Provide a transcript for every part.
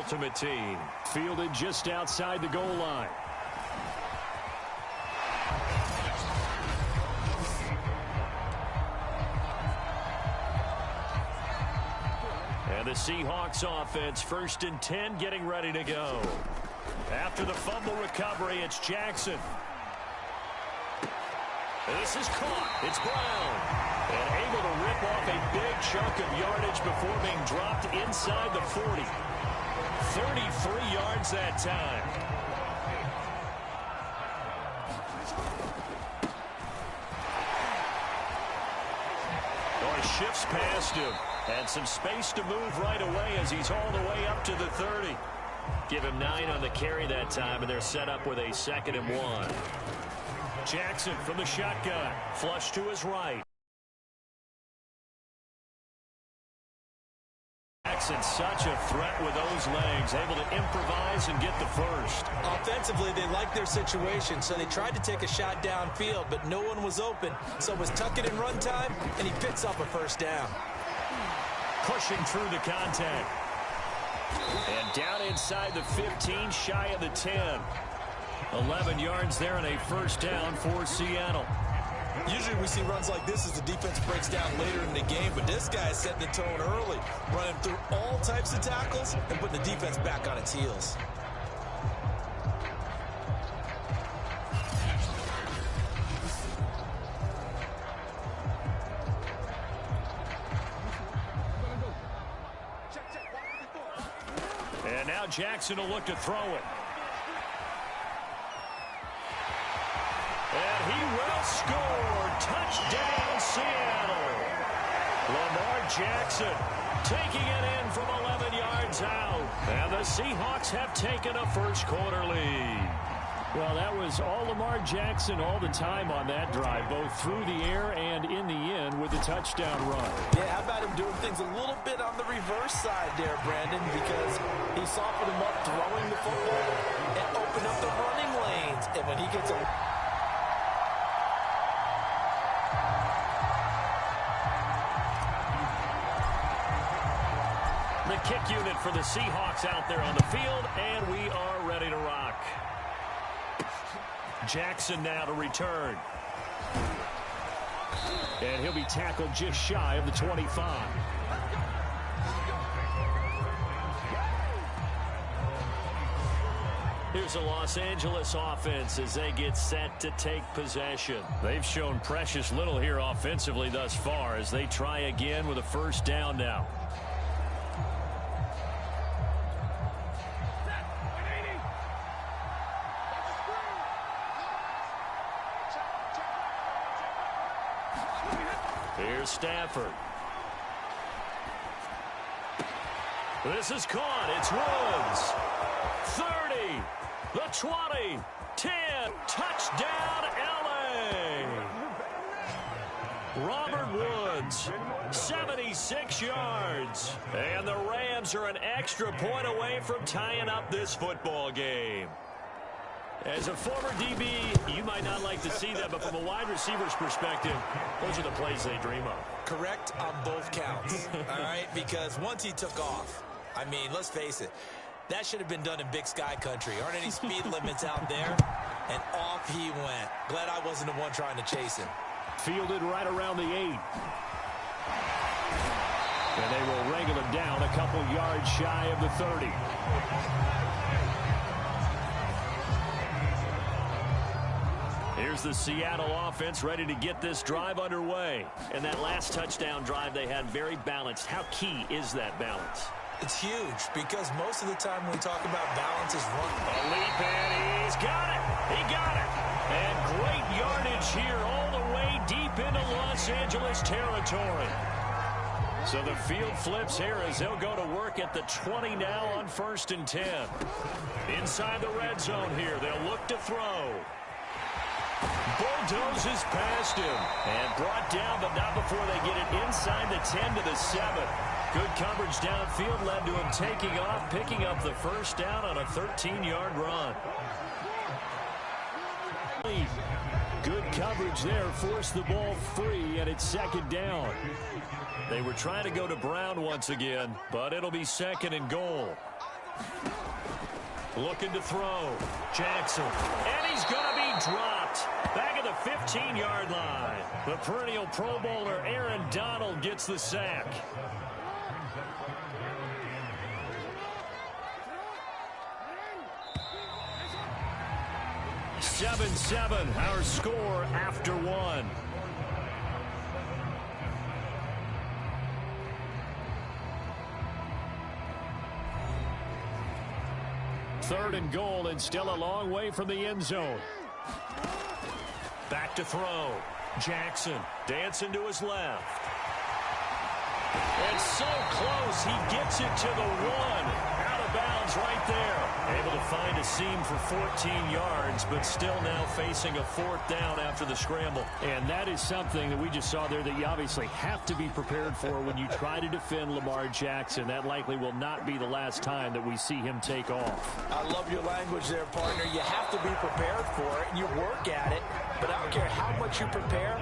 Ultimate Team. Fielded just outside the goal line. And the Seahawks offense, 1st and 10, getting ready to go. After the fumble recovery, it's Jackson. This is caught. It's Brown. And able to rip off a big chunk of yardage before being dropped inside the 40. 33 yards that time. Oh, he shifts past him. And some space to move right away as he's all the way up to the 30. Give him 9 on the carry that time, and they're set up with a 2nd and 1. Jackson from the shotgun. Flush to his right. Jackson's such a threat with those legs, able to improvise and get the first. Offensively, they liked their situation, so they tried to take a shot downfield, but no one was open. So it was tuck it in run time, and he picks up a first down. Pushing through the contact. And down inside the 15, shy of the 10. 11 yards there and a first down for Seattle. Usually we see runs like this as the defense breaks down later in the game, but this guy is setting the tone early, running through all types of tackles and putting the defense back on its heels. And now Jackson will look to throw it. And he will score. Touchdown, Seattle. Lamar Jackson taking it in from 11 yards out. And the Seahawks have taken a first-quarter lead. Well, that was all Lamar Jackson all the time on that drive, both through the air and in the end with the touchdown run. Yeah, how about him doing things a little bit on the reverse side there, Brandon, because he softened him up throwing the football and opened up the running lanes. And when he gets a... The kick unit for the Seahawks out there on the field, and we are ready to rock. Jackson now to return. And he'll be tackled just shy of the 25. Here's a Los Angeles offense as they get set to take possession. They've shown precious little here offensively thus far as they try again with a first down now. Here's Stafford. This is caught. It's Woods. 30. The 20. 10. Touchdown, L.A. Robert Woods. 76 yards. And the Rams are an extra point away from tying up this football game. As a former DB, you might not like to see that, but from a wide receiver's perspective, those are the plays they dream of. Correct on both counts, all right? Because once he took off, I mean, let's face it, that should have been done in Big Sky country. Aren't any speed limits out there? And off he went. Glad I wasn't the one trying to chase him. Fielded right around the 8. And they will wrangle him down a couple yards shy of the 30. Here's the Seattle offense ready to get this drive underway. And that last touchdown drive they had very balanced. How key is that balance? It's huge because most of the time when we talk about balance is run. A leap, and he's got it. He got it. And great yardage here all the way deep into Los Angeles territory. So the field flips here as they'll go to work at the 20 now on 1st and 10. Inside the red zone here, they'll look to throw. Bulldozes past him and brought down, but not before they get it inside the 10 to the 7. Good coverage downfield led to him taking off, picking up the first down on a 13-yard run. Good coverage there, forced the ball free, and it's 2nd down. They were trying to go to Brown once again, but it'll be 2nd and goal. Looking to throw. Jackson. And he's going to be dropped. Back at the 15-yard line. The perennial Pro Bowler Aaron Donald gets the sack. 7-7, our score after one. Third and goal, and still a long way from the end zone. Back to throw. Jackson dancing to his left. And so close, he gets it to the one. Out of bounds right there. Able to find a seam for 14 yards, but still now facing a fourth down after the scramble. And that is something that we just saw there that you obviously have to be prepared for when you try to defend Lamar Jackson. That likely will not be the last time that we see him take off. I love your language there, partner. You have to be prepared for it, and you work at it. But I don't care how much you prepare,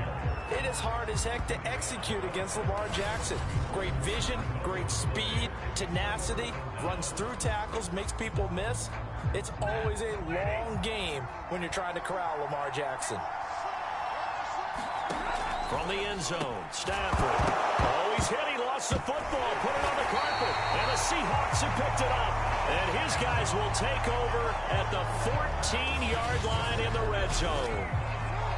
it is hard as heck to execute against Lamar Jackson. Great vision, great speed, tenacity, runs through tackles, makes people miss. It's always a long game when you're trying to corral Lamar Jackson. From the end zone, Stafford. Oh, he's hit. He lost the football. Put it on the carpet. And the Seahawks have picked it up. And his guys will take over at the 14-yard line in the red zone.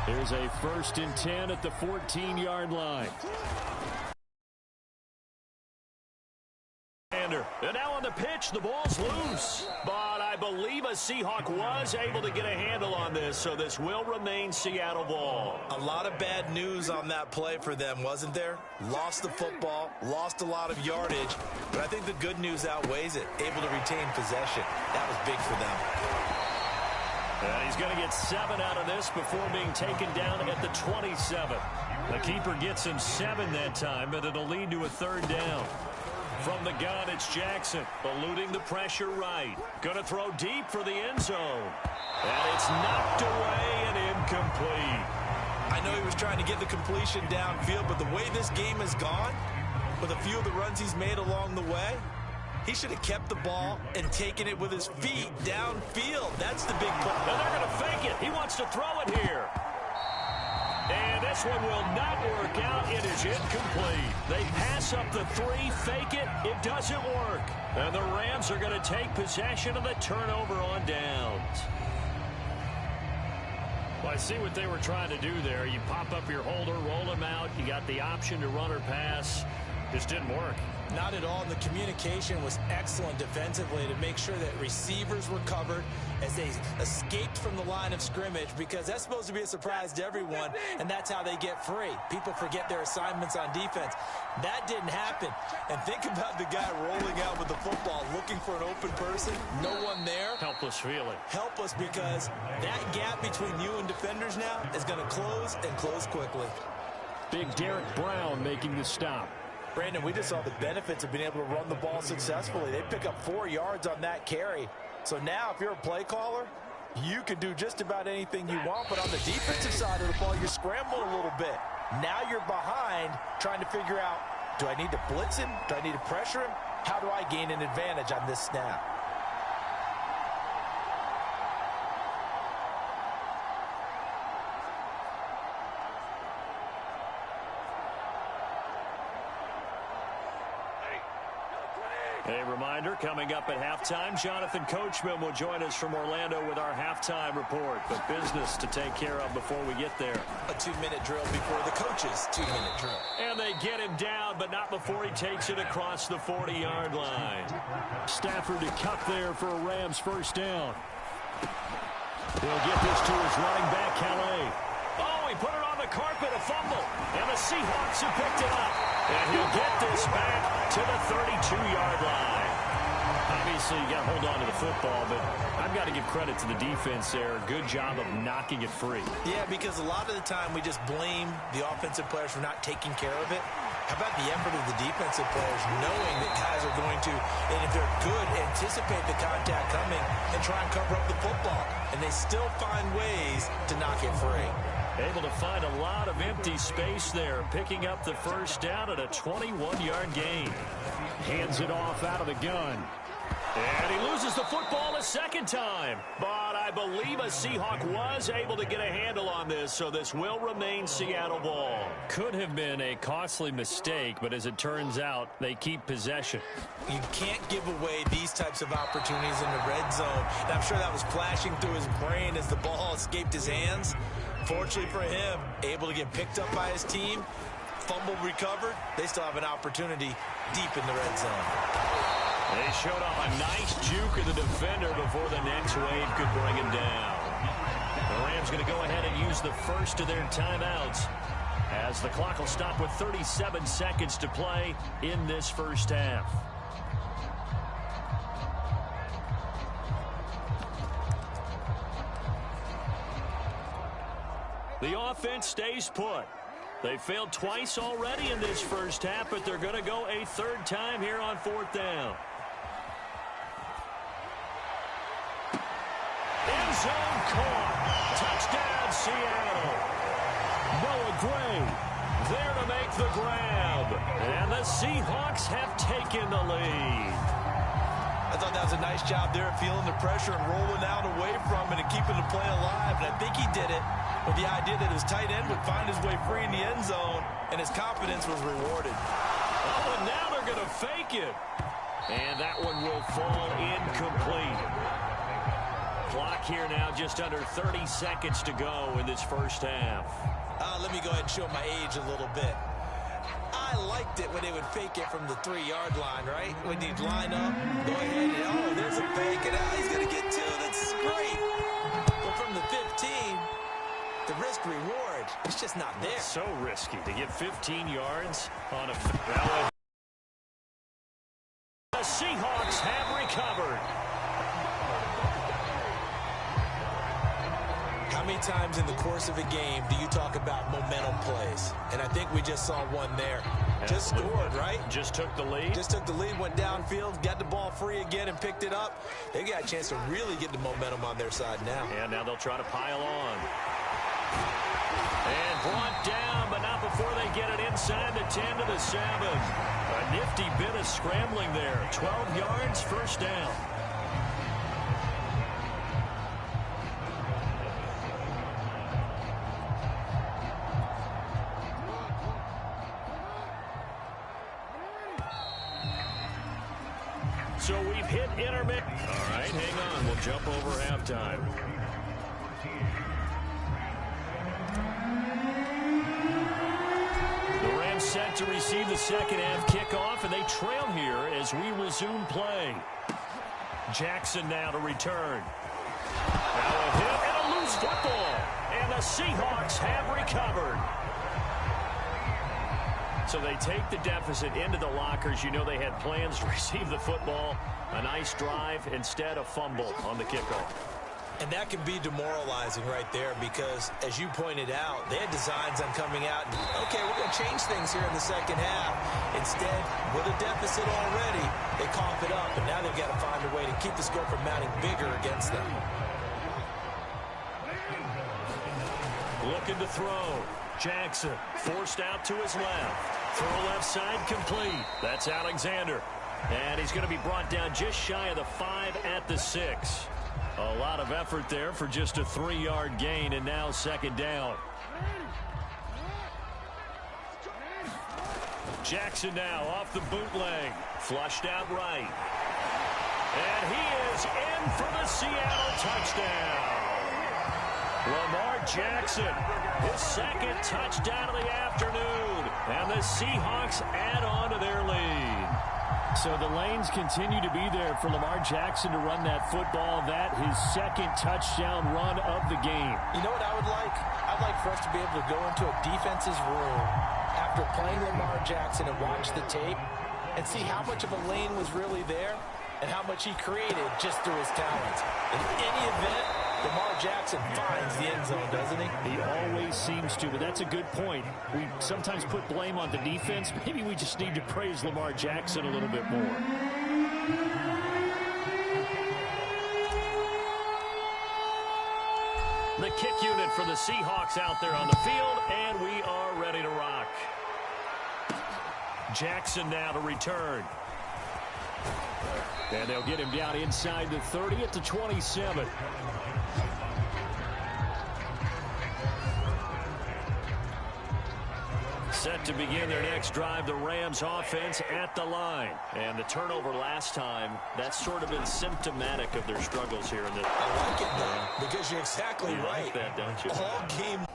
Here's a 1st and 10 at the 14-yard line. And now on the pitch, the ball's loose. But I believe a Seahawk was able to get a handle on this, so this will remain Seattle ball. A lot of bad news on that play for them, wasn't there? Lost the football, lost a lot of yardage, but I think the good news outweighs it. Able to retain possession. That was big for them. And he's going to get 7 out of this before being taken down at the 27. The keeper gets him 7 that time, but it'll lead to a 3rd down. From the gun, it's Jackson, eluding the pressure right. Going to throw deep for the end zone. And it's knocked away and incomplete. I know he was trying to get the completion downfield, but the way this game has gone, with a few of the runs he's made along the way, he should have kept the ball and taken it with his feet downfield. That's the big play. And they're going to fake it. He wants to throw it here. And this one will not work out. It is incomplete. They pass up the 3, fake it. It doesn't work. And the Rams are going to take possession of the turnover on downs. Well, I see what they were trying to do there. You pop up your holder, roll him out. You got the option to run or pass. Just didn't work. Not at all. The communication was excellent defensively to make sure that receivers were covered as they escaped from the line of scrimmage, because that's supposed to be a surprise to everyone, and that's how they get free. People forget their assignments on defense. That didn't happen. And think about the guy rolling out with the football, looking for an open person. No one there. Helpless feeling. Helpless, because that gap between you and defenders now is going to close, and close quickly. Big Derek Brown making the stop. Brandon, we just saw the benefits of being able to run the ball successfully. They pick up 4 yards on that carry. So now if you're a play caller, you can do just about anything you want. But on the defensive side of the ball, you scramble a little bit. Now you're behind trying to figure out, do I need to blitz him? Do I need to pressure him? How do I gain an advantage on this snap? A reminder, coming up at halftime, Jonathan Coachman will join us from Orlando with our halftime report. But business to take care of before we get there. A 2-minute drill before the coach's 2-minute drill. And they get him down, but not before he takes it across the 40-yard line. Stafford to cut there for a Rams 1st down. He'll get this to his running back, Calais. Oh, he put it on the carpet, a fumble. And the Seahawks have picked it up. And he'll get this back to the 32-yard line. Obviously, you got to hold on to the football, but I've got to give credit to the defense there. Good job of knocking it free. Yeah, because a lot of the time we just blame the offensive players for not taking care of it. How about the effort of the defensive players knowing that guys are going to, and if they're good, anticipate the contact coming and try and cover up the football. And they still find ways to knock it free. Able to find a lot of empty space there, picking up the 1st down at a 21-yard gain. Hands it off out of the gun. And he loses the football a second time. But I believe a Seahawk was able to get a handle on this, so this will remain Seattle ball. Could have been a costly mistake, but as it turns out, they keep possession. You can't give away these types of opportunities in the red zone. And I'm sure that was flashing through his brain as the ball escaped his hands. Fortunately for him, able to get picked up by his team, fumble recovered. They still have an opportunity deep in the red zone. They showed off a nice juke of the defender before the next wave could bring him down. The Rams going to go ahead and use the first of their timeouts as the clock will stop with 37 seconds to play in this first half. The offense stays put. They failed twice already in this first half, but they're going to go a third time here on fourth down. End zone caught. Touchdown, Seattle. Noah Gray there to make the grab. And the Seahawks have taken the lead. I thought that was a nice job there of feeling the pressure and rolling out away from it and keeping the play alive. And I think he did it with the idea that his tight end would find his way free in the end zone, and his confidence was rewarded. Oh, and now they're going to fake it. And that one will fall incomplete. Clock here now just under 30 seconds to go in this first half. Let me go ahead and show my age a little bit. I liked it when they would fake it from the 3-yard line, right? When they'd line up, go ahead and, oh, there's a fake, and he's going to get two. That's great. But from the 15, the risk-reward, it's just not there. It's so risky to get 15 yards on a foul. The Seahawks have recovered. How many times in the course of a game do you talk about momentum plays? And I think we just saw one there. Just scored, right? Just took the lead. Just took the lead, went downfield, got the ball free again and picked it up. They got a chance to really get the momentum on their side now. And now they'll try to pile on. And brought down, but not before they get it inside the 10 to the 7. A nifty bit of scrambling there. 12 yards, first down. So we've hit intermittent. All right, hang on. We'll jump over halftime. The Rams set to receive the second half kickoff, and they trail here as we resume play. Jackson now to return. Now a hit and a loose football. And the Seahawks have recovered. So they take the deficit into the lockers. You know they had plans to receive the football. A nice drive, instead a fumble on the kickoff. And that can be demoralizing right there because, as you pointed out, they had designs on coming out and, okay, we're going to change things here in the second half. Instead, with a deficit already, they cough it up, and now they've got to find a way to keep the score from mounting bigger against them. Looking to throw. Jackson forced out to his left. Throw left side complete. That's Alexander. And he's going to be brought down just shy of the 5 at the 6. A lot of effort there for just a 3-yard gain, and now second down. Jackson now off the bootleg. Flushed out right. And he is in for the Seattle touchdown. Lamar Jackson, his second touchdown of the afternoon. And the Seahawks add on to their lead. So the lanes continue to be there for Lamar Jackson to run that football. That his second touchdown run of the game. You know what I would like? I'd like for us to be able to go into a defense's room after playing Lamar Jackson and watch the tape and see how much of a lane was really there and how much he created just through his talents. In any event, Lamar Jackson finds the end zone, doesn't he? He always seems to, but that's a good point. We sometimes put blame on the defense. Maybe we just need to praise Lamar Jackson a little bit more. The kick unit for the Seahawks out there on the field, and we are ready to rock. Jackson now to return. And they'll get him down inside the 30 at the 27. Set to begin their next drive, the Rams offense at the line. And the turnover last time, that's sort of been symptomatic of their struggles here. I like it, though, because you're exactly right. Like that, don't you? All game.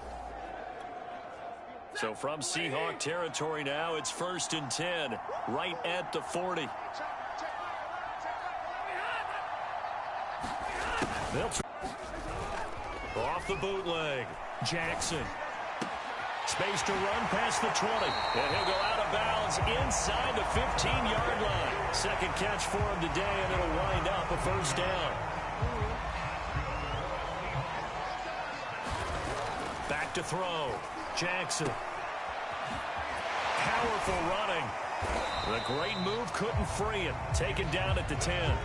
So from Seahawk territory now, it's 1st and 10, right at the 40. Off the bootleg, Jackson. Space to run past the 20. And he'll go out of bounds inside the 15-yard line. Second catch for him today, and it'll wind up a first down. Back to throw. Jackson. Powerful running. The great move couldn't free him. Taken down at the 10.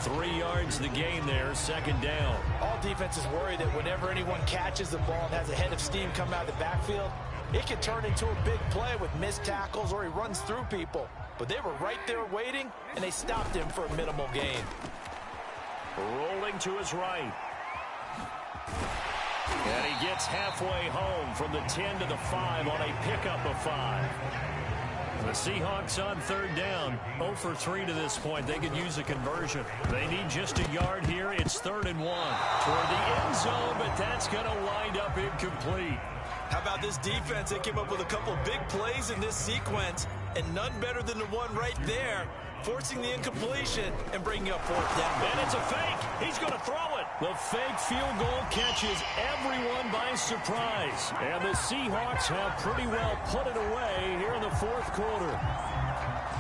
3 yards the gain there, second down. All defenses worry that whenever anyone catches the ball and has a head of steam come out of the backfield, it can turn into a big play with missed tackles or he runs through people. But they were right there waiting, and they stopped him for a minimal gain. Rolling to his right. And he gets halfway home from the 10 to the 5 on a pickup of 5. The Seahawks on third down, 0 for 3 to this point. They could use a conversion. They need just a yard here. It's 3rd and 1 toward the end zone, but that's going to wind up incomplete. How about this defense? They came up with a couple big plays in this sequence, and none better than the one right there, forcing the incompletion and bringing up 4th down. And it's a fake. He's going to throw it. The fake field goal catches everyone by surprise. And the Seahawks have pretty well put it away here in the 4th quarter.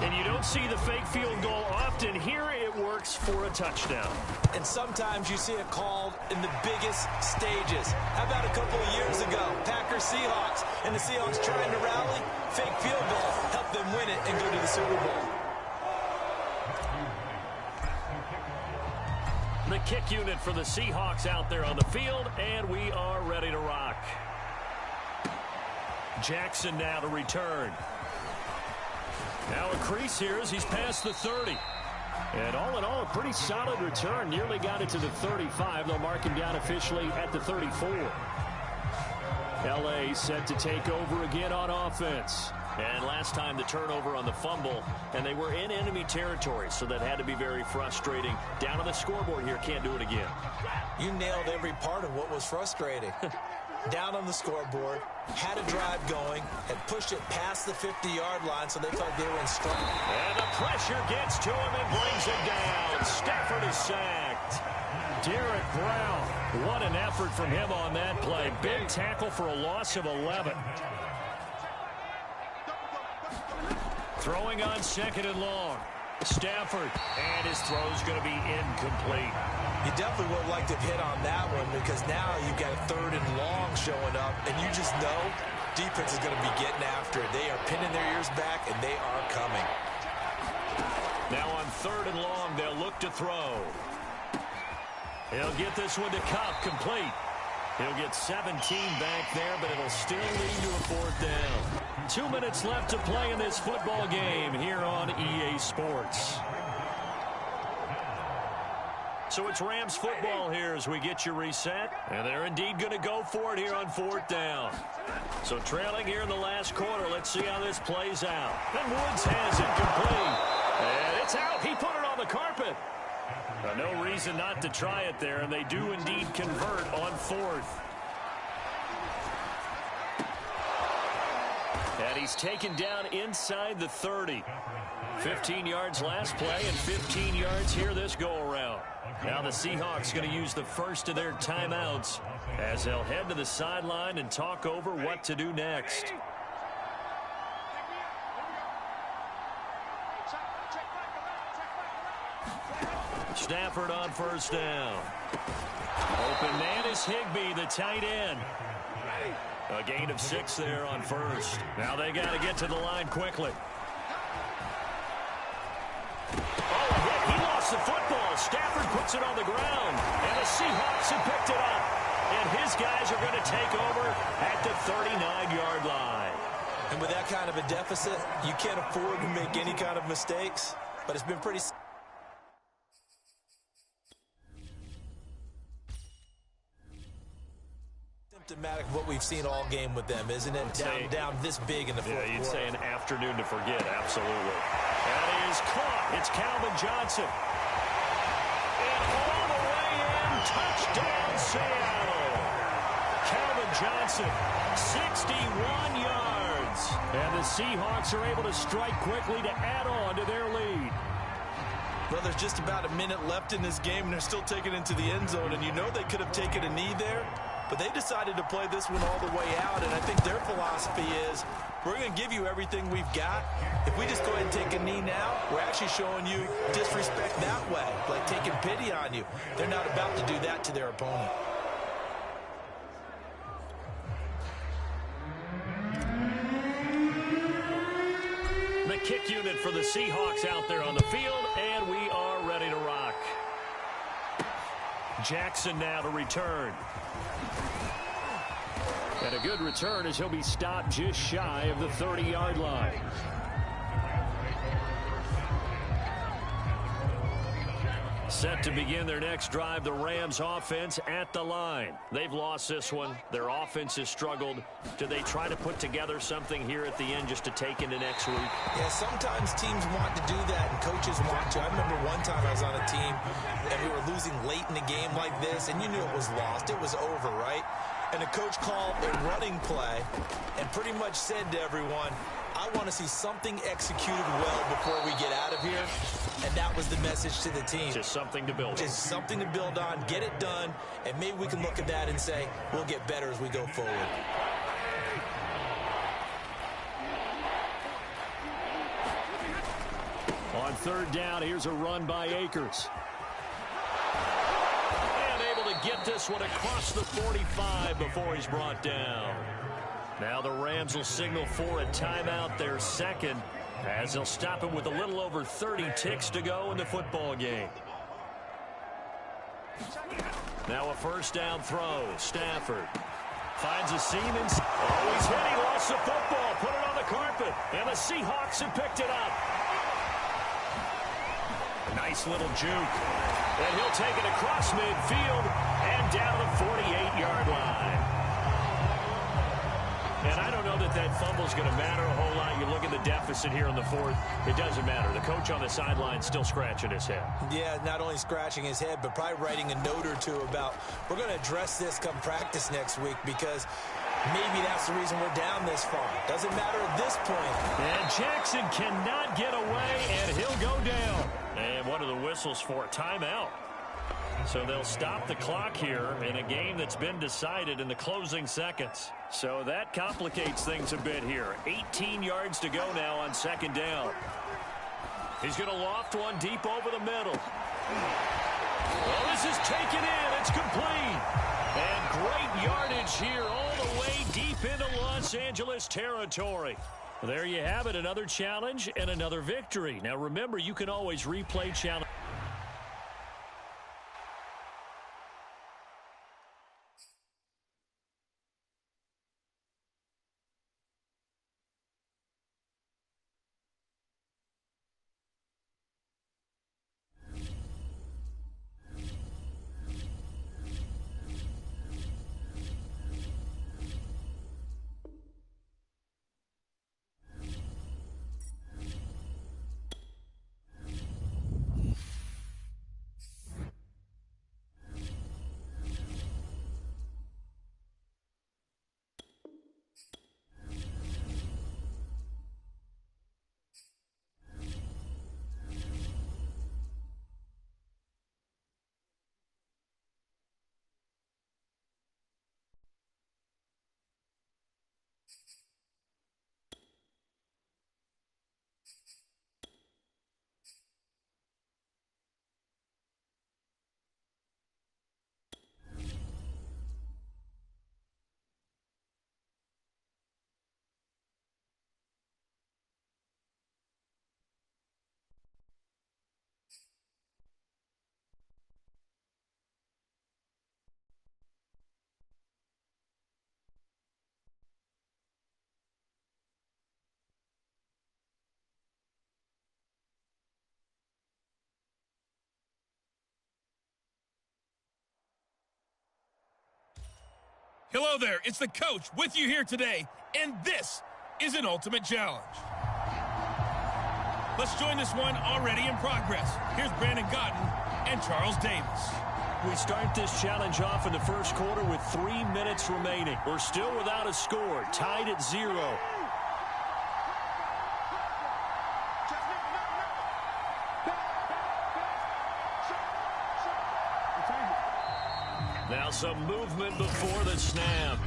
And you don't see the fake field goal often. Here it works for a touchdown. And sometimes you see it called in the biggest stages. How about a couple of years ago, Packers-Seahawks, and the Seahawks trying to rally? Fake field goal helped them win it and go to the Super Bowl. The kick unit for the Seahawks out there on the field, and we are ready to rock. Jackson now to return. Now a crease here as he's past the 30. And all in all, a pretty solid return. Nearly got it to the 35. They'll mark him down officially at the 34. L.A. set to take over again on offense. And last time the turnover on the fumble, and they were in enemy territory, so that had to be very frustrating. Down on the scoreboard here, can't do it again. You nailed every part of what was frustrating. Down on the scoreboard, had a drive going, had pushed it past the 50-yard line, so they thought they were in strong. And the pressure gets to him and brings him down. Stafford is sacked. Derek Brown, what an effort from him on that play. Big tackle for a loss of 11. Throwing on 2nd and long. Stafford, and his throw's going to be incomplete. You definitely would like to hit on that one because now you've got 3rd and long showing up, and you just know defense is going to be getting after it. They are pinning their ears back, and they are coming. Now on 3rd and long, they'll look to throw. He'll get this one to Cup, complete. He'll get 17 back there, but it'll still lead to a 4th down. 2 minutes left to play in this football game here on EA Sports. So it's Rams football here as we get you reset. And they're indeed going to go for it here on 4th down. So trailing here in the last quarter. Let's see how this plays out. And Woods has it complete. And it's out. He put it on the carpet. No reason not to try it there, and they do indeed convert on 4th. And he's taken down inside the 30. 15 yards last play and 15 yards here this go-around. Now the Seahawks going to use the first of their timeouts as they'll head to the sideline and talk over what to do next. Stafford on 1st down. Open man is Higbee, the tight end. A gain of 6 there on 1st. Now they got to get to the line quickly. Oh, a hit. He lost the football. Stafford puts it on the ground. And the Seahawks have picked it up. And his guys are going to take over at the 39-yard line. And with that kind of a deficit, you can't afford to make any kind of mistakes. But it's been pretty... Symptomatic of what we've seen all game with them, isn't it? Down this big in the fourth quarter. Yeah, you'd say an afternoon to forget, absolutely. That is caught. It's Calvin Johnson. And all the way in, touchdown Seattle. Calvin Johnson, 61 yards. And the Seahawks are able to strike quickly to add on to their lead. Well, there's just about a minute left in this game, and they're still taking it into the end zone. And you know they could have taken a knee there, but they decided to play this one all the way out. And I think their philosophy is, we're going to give you everything we've got. If we just go ahead and take a knee now, we're actually showing you disrespect that way, like taking pity on you. They're not about to do that to their opponent. The kick unit for the Seahawks out there on the field, and we are ready to rock. Jackson now to return. And a good return as he'll be stopped just shy of the 30-yard line. Set to begin their next drive, the Rams offense at the line. They've lost this one. Their offense has struggled. Do they try to put together something here at the end just to take into next week? Yeah, sometimes teams want to do that and coaches want to. I remember one time I was on a team and we were losing late in a game like this, and you knew it was lost. It was over, right? And the coach called a running play and pretty much said to everyone, I want to see something executed well before we get out of here. And that was the message to the team. Just something to build on. Just something to build on, get it done, and maybe we can look at that and say, we'll get better as we go forward. On third down, here's a run by Akers. And able to get this one across the 45 before he's brought down. Now the Rams will signal for a timeout, their second, as they'll stop him with a little over 30 ticks to go in the football game. Now a first down throw. Stafford finds a seam. Oh, he's hit. He lost the football. Put it on the carpet. And the Seahawks have picked it up. A nice little juke. And he'll take it across midfield and down the 48-yard line. And I don't know that that fumble's going to matter a whole lot. You look at the deficit here in the fourth. It doesn't matter. The coach on the sideline still scratching his head. Yeah, not only scratching his head, but probably writing a note or two about, we're going to address this come practice next week because maybe that's the reason we're down this far. Doesn't matter at this point. And Jackson cannot get away, and he'll go down. And what are the whistles for? Timeout. So they'll stop the clock here in a game that's been decided in the closing seconds. So that complicates things a bit here. 18 yards to go now on second down. He's going to loft one deep over the middle. Well, this is taken in. It's complete. And great yardage here all the way deep into Los Angeles territory. There you have it, another challenge and another victory. Now remember, you can always replay challenge. Hello there, it's the coach with you here today, and this is an ultimate challenge. Let's join this one already in progress. Here's Brandon Godden and Charles Davis. We start this challenge off in the first quarter with 3 minutes remaining. We're still without a score, tied at 0. Now some movement before the snap.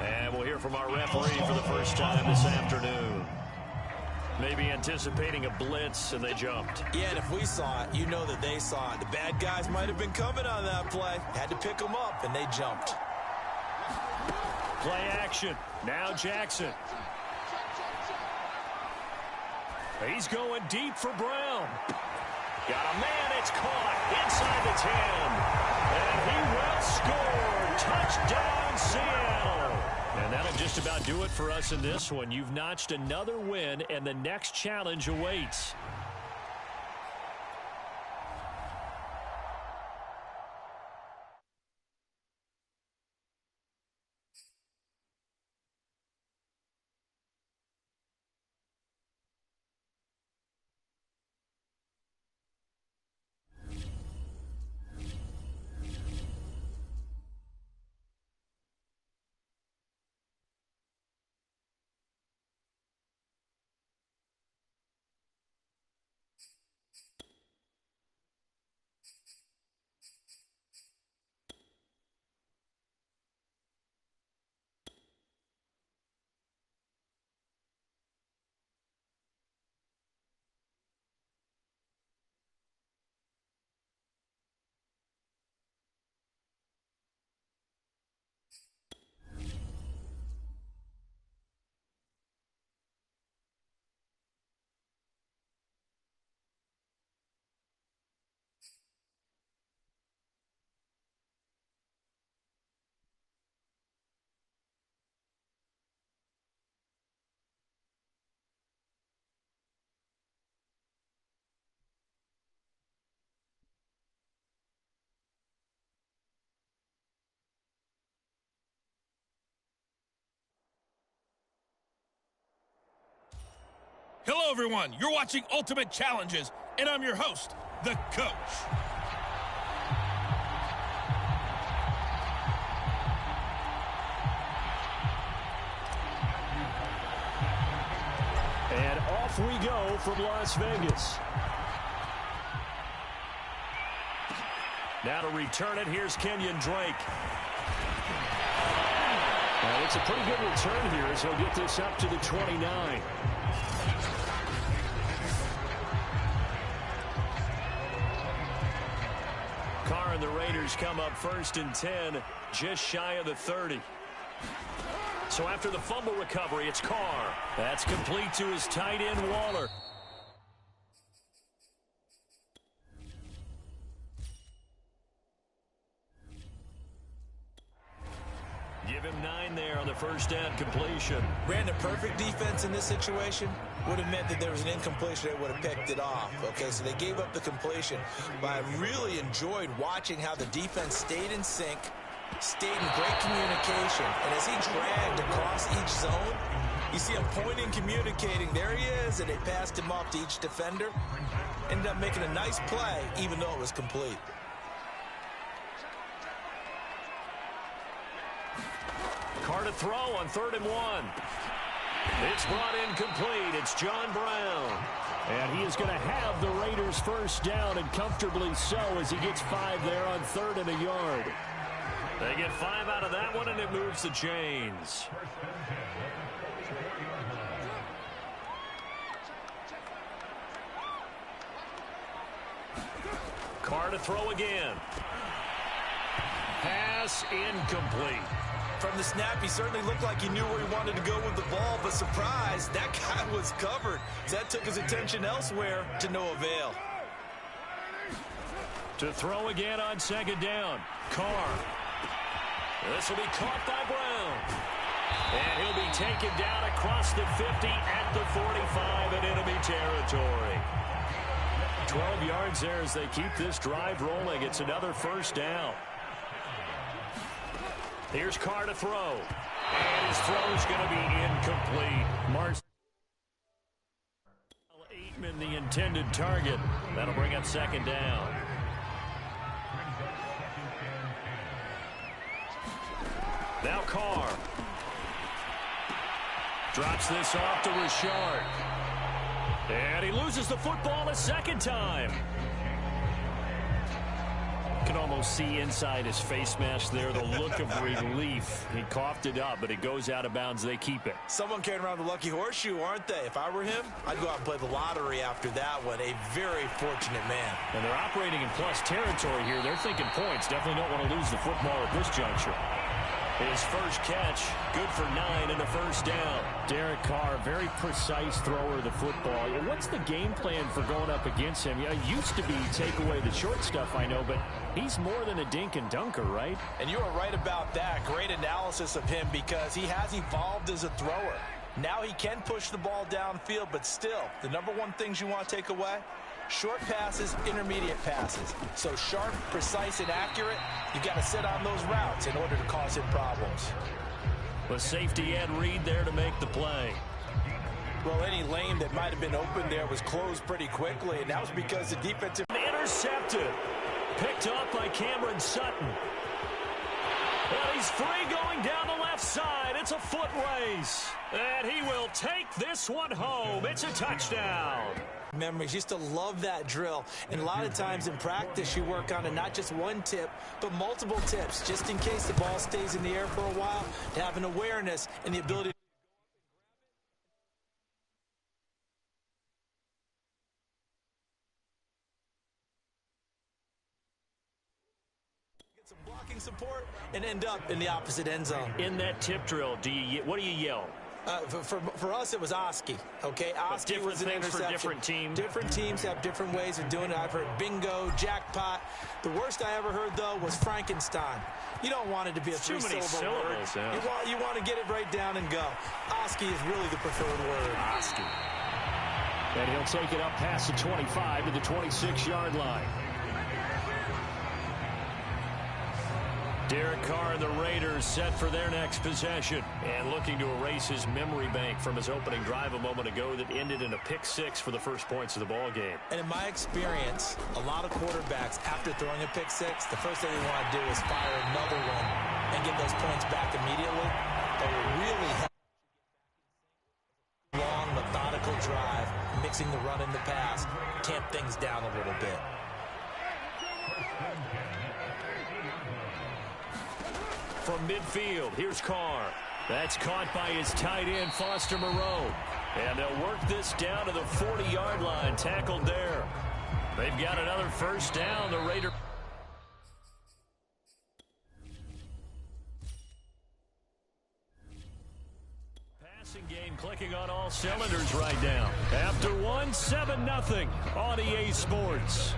And we'll hear from our referee for the first time this afternoon. Maybe anticipating a blitz, and they jumped. Yeah, and if we saw it, you know that they saw it. The bad guys might have been coming on that play. Had to pick them up, and they jumped. Play action. Now Jackson. He's going deep for Brown. Got a man, it's caught inside the 10. And he will score. Touchdown, Seattle. And that'll just about do it for us in this one. You've notched another win, and the next challenge awaits. Hello, everyone. You're watching Ultimate Challenges, and I'm your host, the coach. And off we go from Las Vegas. Now to return it, here's Kenyon Drake. Well, it's a pretty good return here as he'll get this up to the 29. Carr and the Raiders come up first and 10, just shy of the 30. So after the fumble recovery, it's Carr. That's complete to his tight end, Waller. Give him 9 there on the first down completion. Ran a perfect defense in this situation. Would have meant that there was an incompletion. They would have picked it off. Okay, so they gave up the completion. But I really enjoyed watching how the defense stayed in sync, stayed in great communication. And as he dragged across each zone, you see him pointing, communicating. There he is, and they passed him off to each defender. Ended up making a nice play, even though it was complete. Carr to throw on 3rd and 1. It's brought in complete. It's John Brown. And he is going to have the Raiders first down, and comfortably so, as he gets 5 there on 3rd and a yard. They get 5 out of that one, and it moves the chains. Carr to throw again. Pass incomplete. From the snap, he certainly looked like he knew where he wanted to go with the ball, but surprise, that guy was covered. That took his attention elsewhere to no avail. To throw again on 2nd down. Carr. This will be caught by Brown. And he'll be taken down across the 50 at the 45 in enemy territory. 12 yards there as they keep this drive rolling. It's another first down. Here's Carr to throw. And his throw's going to be incomplete. Marcel Aitman, the intended target. That'll bring up second down. Now Carr. Drops this off to Richard. And he loses the football a second time. You can almost see inside his face mask there the look of relief. He coughed it up, but it goes out of bounds. They keep it. Someone carrying around the lucky horseshoe, aren't they? If I were him, I'd go out and play the lottery after that one. A very fortunate man. And they're operating in plus territory here. They're thinking points. Definitely don't want to lose the football at this juncture. His first catch, good for 9 and a first down. Derek Carr, very precise thrower of the football. What's the game plan for going up against him? Yeah, it used to be take away the short stuff, I know, but he's more than a dink and dunker, right? And you are right about that. Great analysis of him because he has evolved as a thrower. Now he can push the ball downfield, but still, the number one things you want to take away, short passes, intermediate passes. So sharp, precise, and accurate, you've got to sit on those routes in order to cause him problems. With safety Ed Reed there to make the play. Well, any lane that might have been open there was closed pretty quickly, and that was because the defensive... Intercepted. Picked up by Cameron Sutton. And he's free going down the left side. It's a foot race. And he will take this one home. It's a touchdown. Memories. Used to love that drill. And a lot of times in practice, you work on it, not just one tip, but multiple tips, just in case the ball stays in the air for a while, to have an awareness and the ability to get some blocking support and end up in the opposite end zone. In that tip drill, what do you yell? For us, it was Oski. Okay, Oski was an interception. For different teams. Different teams have different ways of doing it. I've heard bingo, jackpot. The worst I ever heard, though, was Frankenstein. You don't want it to be a three-syllable word. Yeah. You want to get it right down and go. Oski is really the preferred word. Oski. And he'll take it up past the 25 to the 26-yard line. Derek Carr and the Raiders set for their next possession. And looking to erase his memory bank from his opening drive a moment ago that ended in a pick-6 for the first points of the ball game. And in my experience, a lot of quarterbacks, after throwing a pick-6, the first thing they want to do is fire another one and get those points back immediately. But it really helps. Long, methodical drive, mixing the run and the pass, tamp things down a little bit. From midfield, here's Carr. That's caught by his tight end, Foster Moreau. And they'll work this down to the 40-yard line, tackled there. They've got another first down, the Raiders. Passing game clicking on all cylinders right now. After one, 7-0 on EA Sports.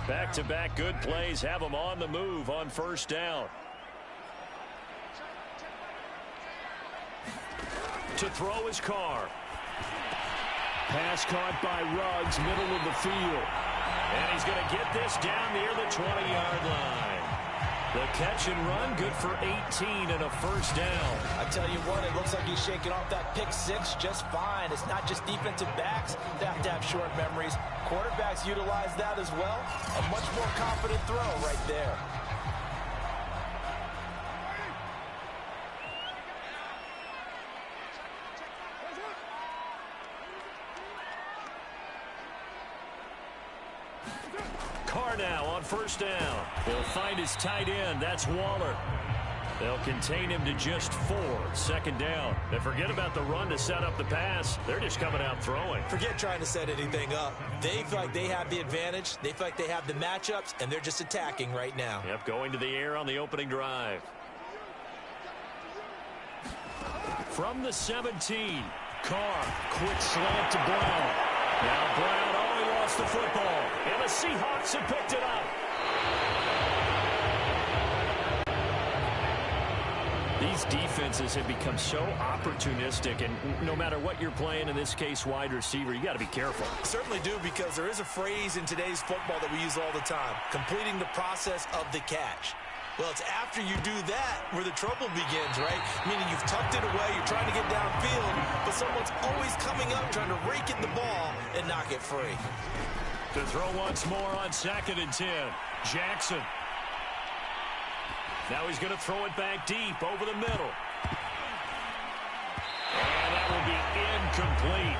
Back-to-back good plays have them on the move on first down. To throw his Carr. Pass caught by Ruggs, middle of the field. And he's going to get this down near the 20-yard line. The catch and run, good for 18 and a first down. I tell you what, it looks like he's shaking off that pick-6 just fine. It's not just defensive backs that have to have short memories. Quarterbacks utilize that as well. A much more confident throw right there. Carr now on first down. He'll find his tight end. That's Waller. They'll contain him to just 4. Second down. And forget about the run to set up the pass. They're just coming out throwing. Forget trying to set anything up. They feel like they have the advantage. They feel like they have the matchups, and they're just attacking right now. Yep, going to the air on the opening drive. From the 17, Carr, quick slant to Brown. Now Brown, he lost the football. And the Seahawks have picked it up. These these defenses have become so opportunistic, and no matter what you're playing, in this case wide receiver, you got to be careful. Certainly do, because there is a phrase in today's football that we use all the time: completing the process of the catch. Well, it's after you do that where the trouble begins, right? Meaning you've tucked it away, you're trying to get downfield, but someone's always coming up trying to rake in the ball and knock it free. To throw once more on 2nd and 10. Jackson. Now he's going to throw it back deep over the middle. And that will be incomplete.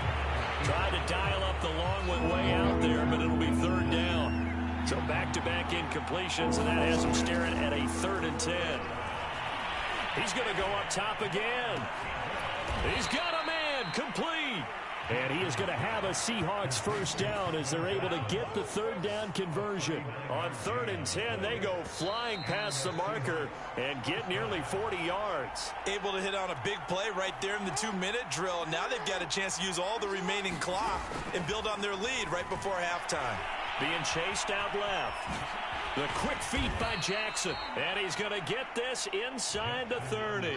Tried to dial up the long way out there, but it'll be 3rd down. So back-to-back incompletions, and that has him staring at a 3rd and 10. He's going to go up top again. He's got a man, complete. And he is going to have a Seahawks first down as they're able to get the 3rd down conversion. On 3rd and 10, they go flying past the marker and get nearly 40 yards. Able to hit on a big play right there in the 2-minute drill. And now they've got a chance to use all the remaining clock and build on their lead right before halftime. Being chased out left. The quick feet by Jackson. And he's going to get this inside the 30.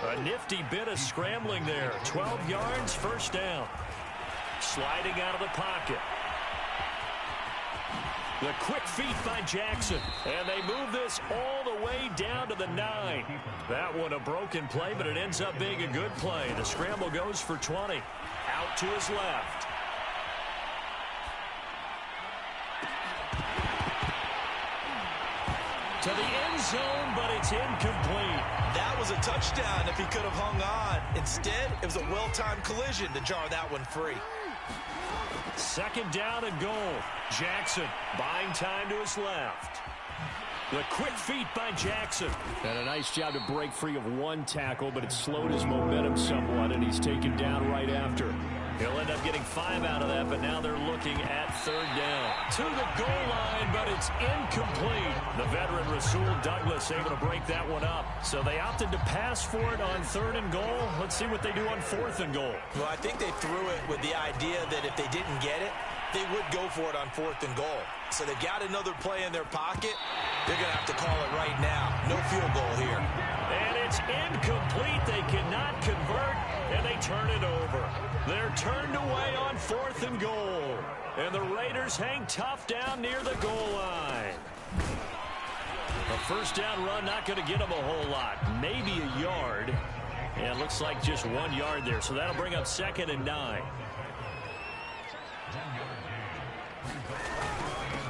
A nifty bit of scrambling there. 12 yards, first down. Sliding out of the pocket. The quick feet by Jackson. And they move this all the way down to the 9. That one a broken play, but it ends up being a good play. The scramble goes for 20. Out to his left. To the end zone, but it's incomplete. That was a touchdown if he could have hung on. Instead, it was a well-timed collision to jar that one free. 2nd down and goal. Jackson buying time to his left. The quick feet by Jackson. And a nice job to break free of one tackle, but it slowed his momentum somewhat, and he's taken down right after. He'll end up getting 5 out of that, but now they're looking at 3rd down. To the goal line, but it's incomplete. The veteran Rasul Douglas able to break that one up. So they opted to pass for it on 3rd and goal. Let's see what they do on 4th and goal. Well, I think they threw it with the idea that if they didn't get it, they would go for it on 4th and goal. So they've got another play in their pocket. They're going to have to call it right now. No field goal here. And it's incomplete. They cannot convert, and they turn it over. They're turned away on 4th and goal. And the Raiders hang tough down near the goal line. A first down run not going to get them a whole lot. Maybe a yard. And it looks like just 1 yard there. So that'll bring up 2nd and 9.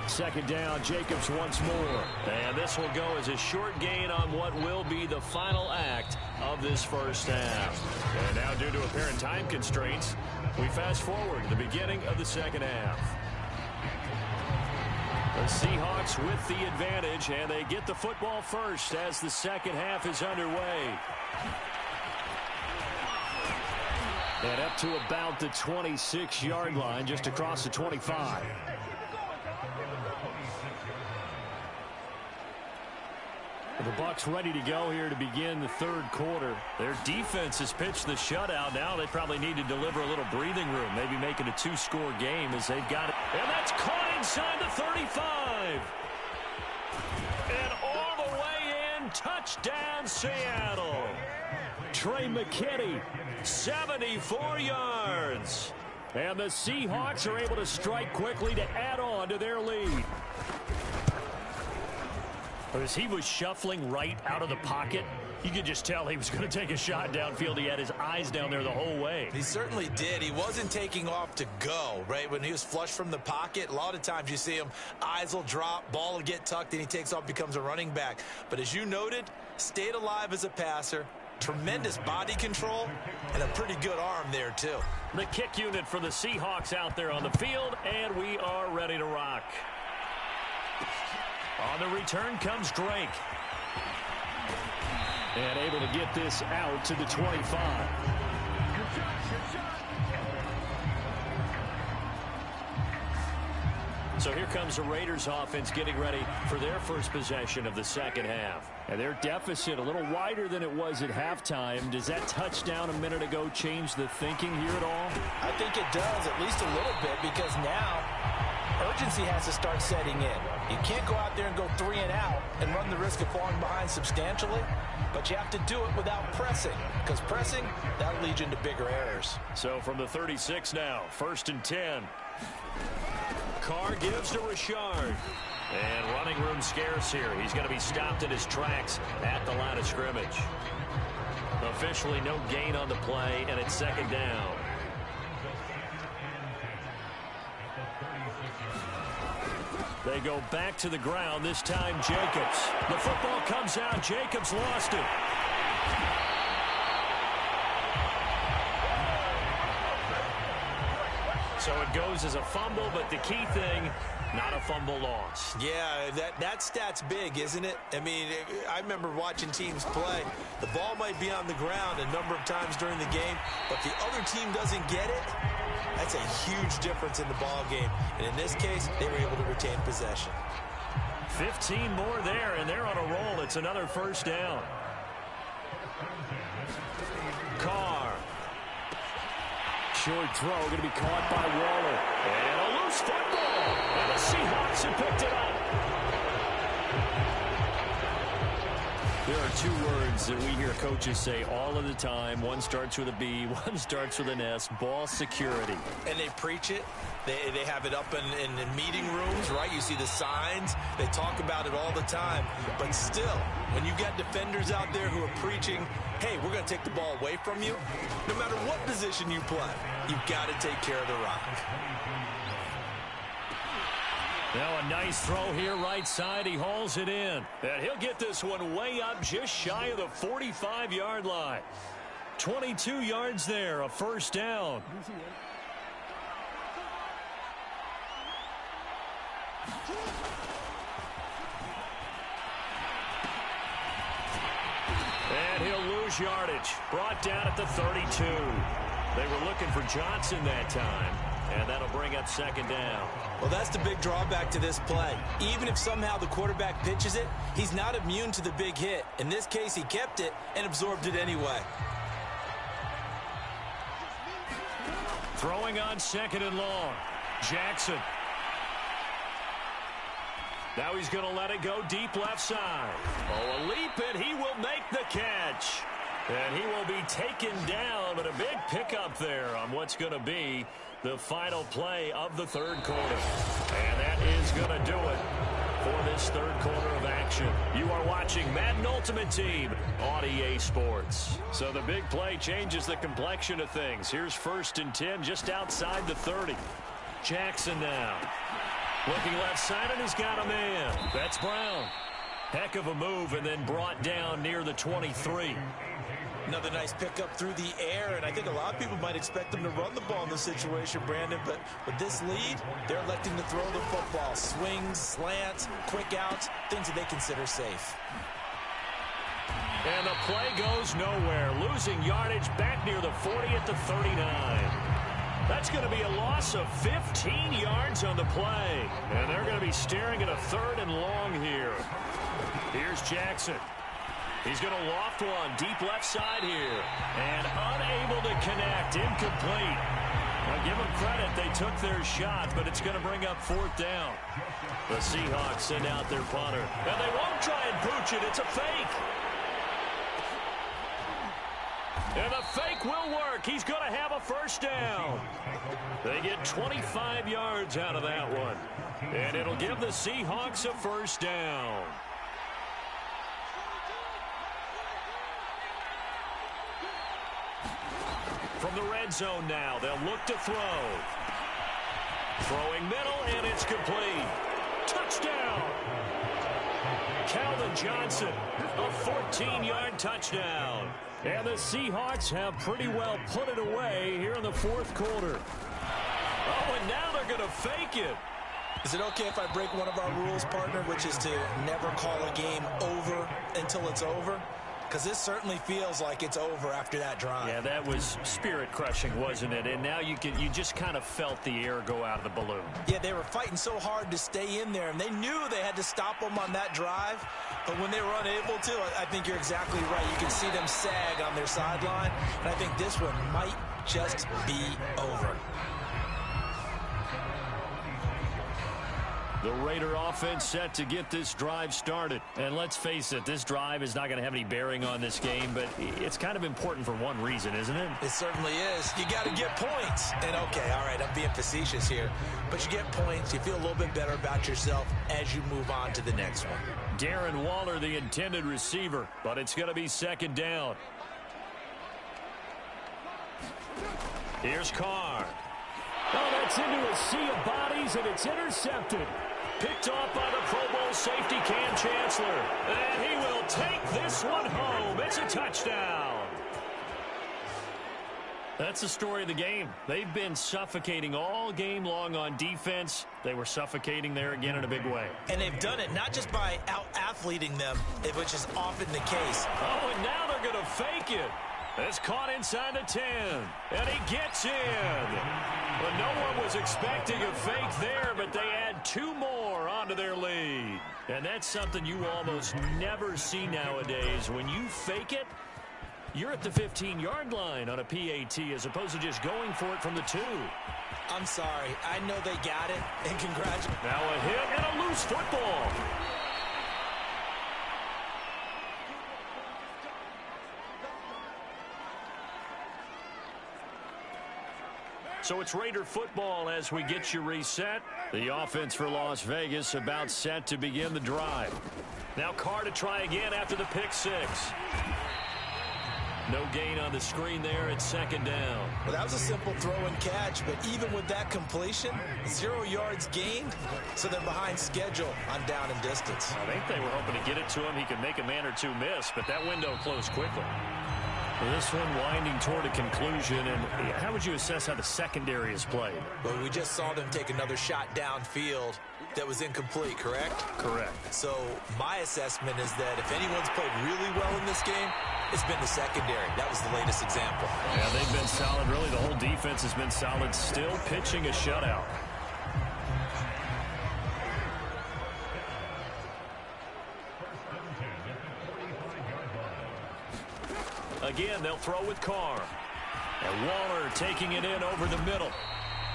2nd down, Jacobs once more. And this will go as a short gain on what will be the final act of this first half. And now, due to apparent time constraints, we fast forward to the beginning of the 2nd half. The Seahawks with the advantage, and they get the football first as the 2nd half is underway. And up to about the 26-yard line, just across the 25. The Bucs ready to go here to begin the 3rd quarter. Their defense has pitched the shutout. Now they probably need to deliver a little breathing room, maybe make it a 2-score game as they've got it. And that's caught inside the 35. And all the way in, touchdown Seattle. Trey McKinney, 74 yards. And the Seahawks are able to strike quickly to add on to their lead. As he was shuffling right out of the pocket, you could just tell he was going to take a shot downfield. He had his eyes down there the whole way. He certainly did. He wasn't taking off to go, right? When he was flush from the pocket, a lot of times you see him, eyes will drop, ball will get tucked, and he takes off, becomes a running back. But as you noted, stayed alive as a passer, tremendous body control, and a pretty good arm there, too. The kick unit for the Seahawks out there on the field, and we are ready to rock. On the return comes Drake. And able to get this out to the 25. So here comes the Raiders offense getting ready for their first possession of the 2nd half. And their deficit a little wider than it was at halftime. Does that touchdown a minute ago change the thinking here at all? I think it does, at least a little bit, because now urgency has to start setting in. You can't go out there and go 3 and out and run the risk of falling behind substantially. but you have to do it without pressing, because pressing, that'll lead you into bigger errors. So from the 36 now, 1st and 10. Carr gives to Richard. And running room scarce here. He's going to be stopped in his tracks at the line of scrimmage. Officially no gain on the play, and it's 2nd down. They go back to the ground, this time Jacobs. The football comes out. Jacobs lost it. So it goes as a fumble, but the key thing, not a fumble loss. Yeah, that stat's big, isn't it? I mean, I remember watching teams play. The ball might be on the ground a number of times during the game, but the other team doesn't get it. That's a huge difference in the ball game. And in this case, they were able to retain possession. 15 more there, and they're on a roll. It's another 1st down. Carr. Short throw, going to be caught by Waller. And a loose football. And the Seahawks have picked it up. There are 2 words that we hear coaches say all of the time. One starts with a B, one starts with an S. Ball security. And they preach it. They have it up in meeting rooms, right? You see the signs. They talk about it all the time. But still, when you got defenders out there who are preaching, hey, we're going to take the ball away from you, no matter what position you play, you've got to take care of the rock. Now a nice throw here right side. He hauls it in. And he'll get this one way up just shy of the 45-yard line. 22 yards there, a 1st down. And he'll lose yardage. Brought down at the 32. They were looking for Johnson that time. And that'll bring up 2nd down. Well, that's the big drawback to this play. Even if somehow the quarterback pitches it, he's not immune to the big hit. In this case, he kept it and absorbed it anyway. Throwing on 2nd and long. Jackson. Now he's going to let it go deep left side. Oh, a leap, and he will make the catch. And he will be taken down, but a big pickup there on what's going to be the final play of the 3rd quarter. And that is going to do it for this 3rd quarter of action. You are watching Madden Ultimate Team on EA Sports. So the big play changes the complexion of things. Here's 1st and 10 just outside the 30. Jackson now. Looking left side, and he's got a man. That's Brown. Heck of a move, and then brought down near the 23. Another nice pickup through the air, and I think a lot of people might expect them to run the ball in this situation, Brandon, but with this lead, they're electing to throw the football. Swings, slants, quick outs, things that they consider safe. And the play goes nowhere. Losing yardage back near the 40 at the 39. That's going to be a loss of 15 yards on the play. And they're going to be staring at a 3rd and long here. Here's Jackson. He's going to loft one deep left side here. And unable to connect. Incomplete. Now give them credit. They took their shot, but it's going to bring up 4th down. The Seahawks send out their punter. And they won't try and pooch it. It's a fake. And the fake will work. He's going to have a 1st down. They get 25 yards out of that one. And it'll give the Seahawks a 1st down. From the red zone now, they'll look to throw. Throwing middle, and it's complete. Touchdown! Calvin Johnson, a 14-yard touchdown. And the Seahawks have pretty well put it away here in the 4th quarter. Oh, and now they're going to fake it. Is it okay if I break one of our rules, partner, which is to never call a game over until it's over? Because this certainly feels like it's over after that drive. Yeah, that was spirit-crushing, wasn't it? And now you just kind of felt the air go out of the balloon. Yeah, they were fighting so hard to stay in there, and they knew they had to stop them on that drive. But when they were unable to, I think you're exactly right. You can see them sag on their sideline, and I think this one might just be over. The Raider offense set to get this drive started. And let's face it, this drive is not going to have any bearing on this game, but it's kind of important for one reason, isn't it? It certainly is. You got to get points. And okay, all right, I'm being facetious here, but you get points, you feel a little bit better about yourself as you move on to the next one. Darren Waller, the intended receiver, but it's going to be second down. Here's Carr. Oh, that's into a sea of bodies, and it's intercepted. Picked off by the Pro Bowl safety Cam Chancellor. And he will take this one home. It's a touchdown. That's the story of the game. They've been suffocating all game long on defense. They were suffocating there again in a big way. And they've done it not just by out-athleting them, which is often the case. Oh, and now they're going to fake it. It's caught inside the 10, and he gets in. But no one was expecting a fake there, but they add 2 more onto their lead. And that's something you almost never see nowadays. When you fake it, you're at the 15-yard line on a PAT as opposed to just going for it from the 2. I'm sorry. I know they got it, and congratulations. Now a hit and a loose football. So it's Raider football as we get you reset. The offense for Las Vegas about set to begin the drive. Now Carr to try again after the pick 6. No gain on the screen there. It's second down. Well, that was a simple throw and catch, but even with that completion, 0 yards gained, so they're behind schedule on down and distance. I think they were hoping to get it to him. He could make a man or 2 miss, but that window closed quickly. Well, this one winding toward a conclusion, and how would you assess how the secondary is played? Well, we just saw them take another shot downfield that was incomplete, correct? Correct. So my assessment is that if anyone's played really well in this game, it's been the secondary. That was the latest example. Yeah, they've been solid. Really, the whole defense has been solid. Still pitching a shutout. Again, they'll throw with Carr. And Waller taking it in over the middle.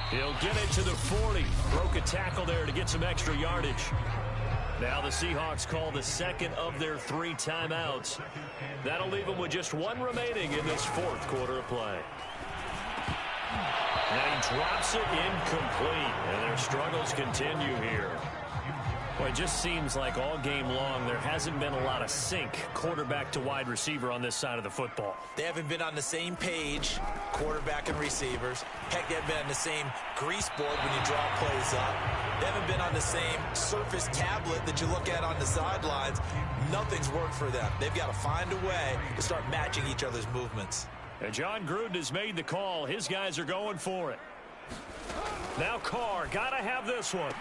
He'll get it to the 40. Broke a tackle there to get some extra yardage. Now the Seahawks call the second of their 3 timeouts. That'll leave them with just 1 remaining in this 4th quarter of play. And he drops it incomplete. And their struggles continue here. Well, it just seems like all game long there hasn't been a lot of sync quarterback to wide receiver on this side of the football. They haven't been on the same page, quarterback and receivers. Heck, they haven't been on the same grease board when you draw plays up. They haven't been on the same surface tablet that you look at on the sidelines. Nothing's worked for them. They've got to find a way to start matching each other's movements. And John Gruden has made the call. His guys are going for it. Now Carr, got to have this one.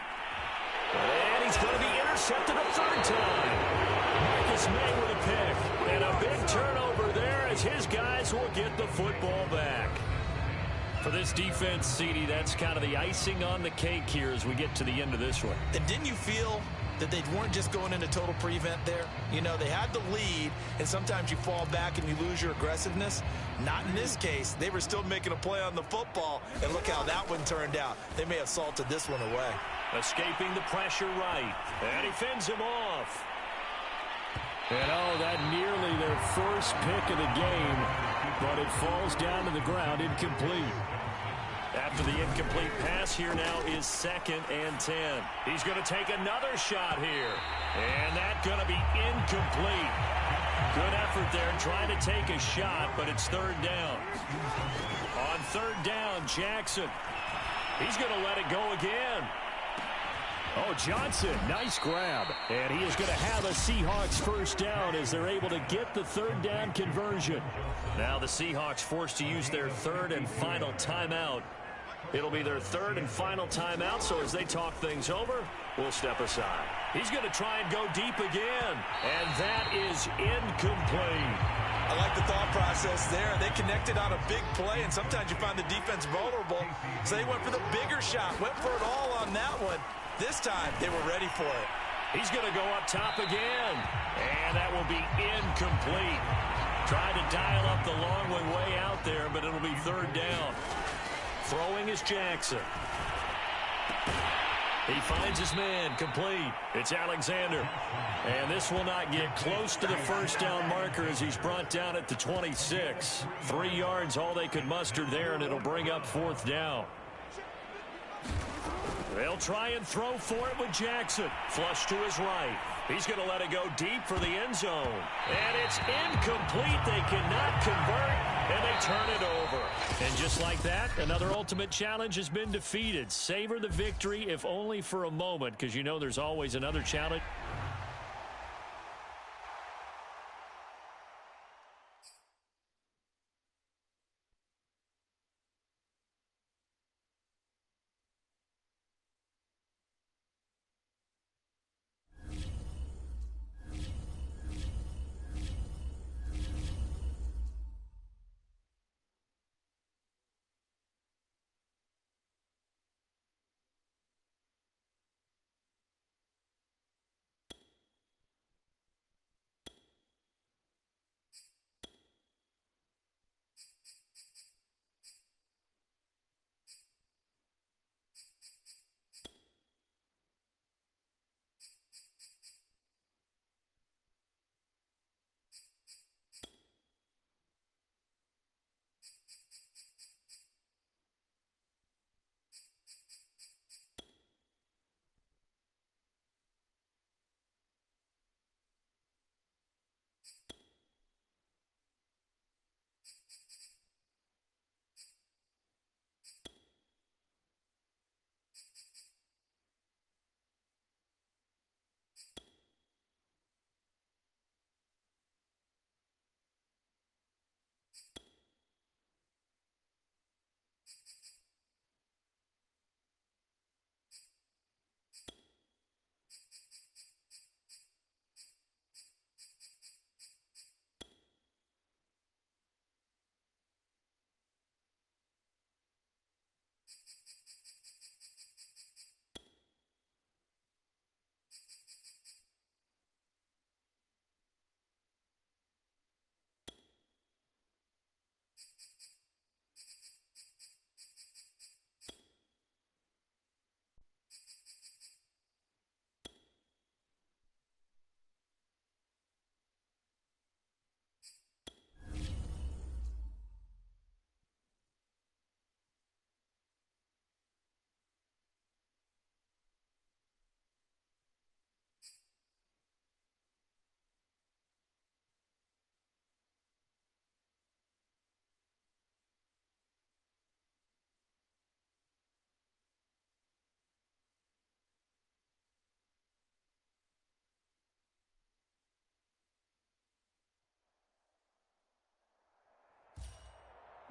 And he's going to be intercepted a 3rd time. Marcus May with a pick. And a big turnover there as his guys will get the football back. For this defense, CD, that's kind of the icing on the cake here as we get to the end of this one. And didn't you feel that they weren't just going into total prevent there? You know, they had the lead, and sometimes you fall back and you lose your aggressiveness. Not in this case. They were still making a play on the football, and look how that one turned out. They may have salted this one away. Escaping the pressure right. And he fends him off. And oh, that nearly their first pick of the game, but it falls down to the ground incomplete. After the incomplete pass, here now is 2nd and 10. He's going to take another shot here. And that's going to be incomplete. Good effort there trying to take a shot, but it's 3rd down. On 3rd down, Jackson. He's going to let it go again. Oh, Johnson, nice grab. And he is going to have a Seahawks 1st down as they're able to get the 3rd down conversion. Now the Seahawks forced to use their 3rd and final timeout. It'll be their 3rd and final timeout, so as they talk things over, we'll step aside. He's going to try and go deep again, and that is incomplete. I like the thought process there. They connected on a big play, and sometimes you find the defense vulnerable, so they went for the bigger shot, went for it all on that one. This time, they were ready for it. He's going to go up top again, and that will be incomplete. Trying to dial up the long way out there, but it'll be 3rd down. Throwing is Jackson. He finds his man, complete. It's Alexander. And this will not get close to the first down marker as he's brought down at the 26. 3 yards, all they could muster there, and it'll bring up 4th down. They'll try and throw for it with Jackson. Flush to his right. He's going to let it go deep for the end zone. And it's incomplete. They cannot convert, and they turn it over. And just like that, another ultimate challenge has been defeated. Savor the victory, if only for a moment, because you know there's always another challenge.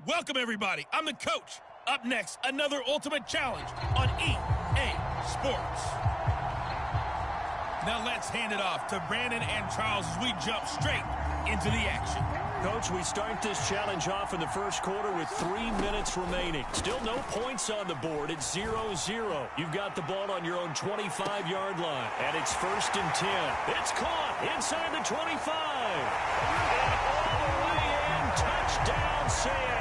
Welcome, everybody. I'm the coach. Up next, another ultimate challenge on EA Sports. Now let's hand it off to Brandon and Charles as we jump straight into the action. Coach, we start this challenge off in the first quarter with 3 minutes remaining. Still no points on the board. It's 0-0. You've got the ball on your own 25-yard line, and it's 1st and 10. It's caught inside the 25. And all the way in, touchdown, Seattle.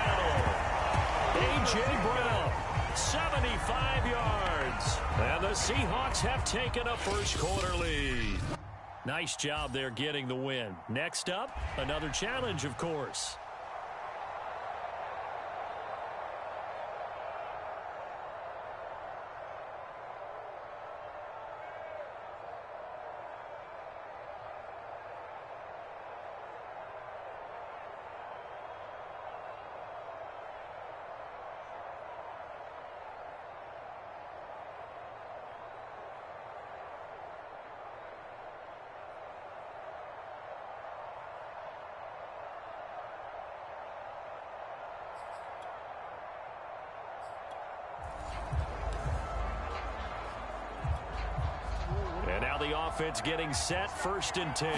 A.J. Brown, 75 yards. And the Seahawks have taken a first quarter lead. Nice job there getting the win. Next up, another challenge, of course. And now the offense getting set, 1st and 10.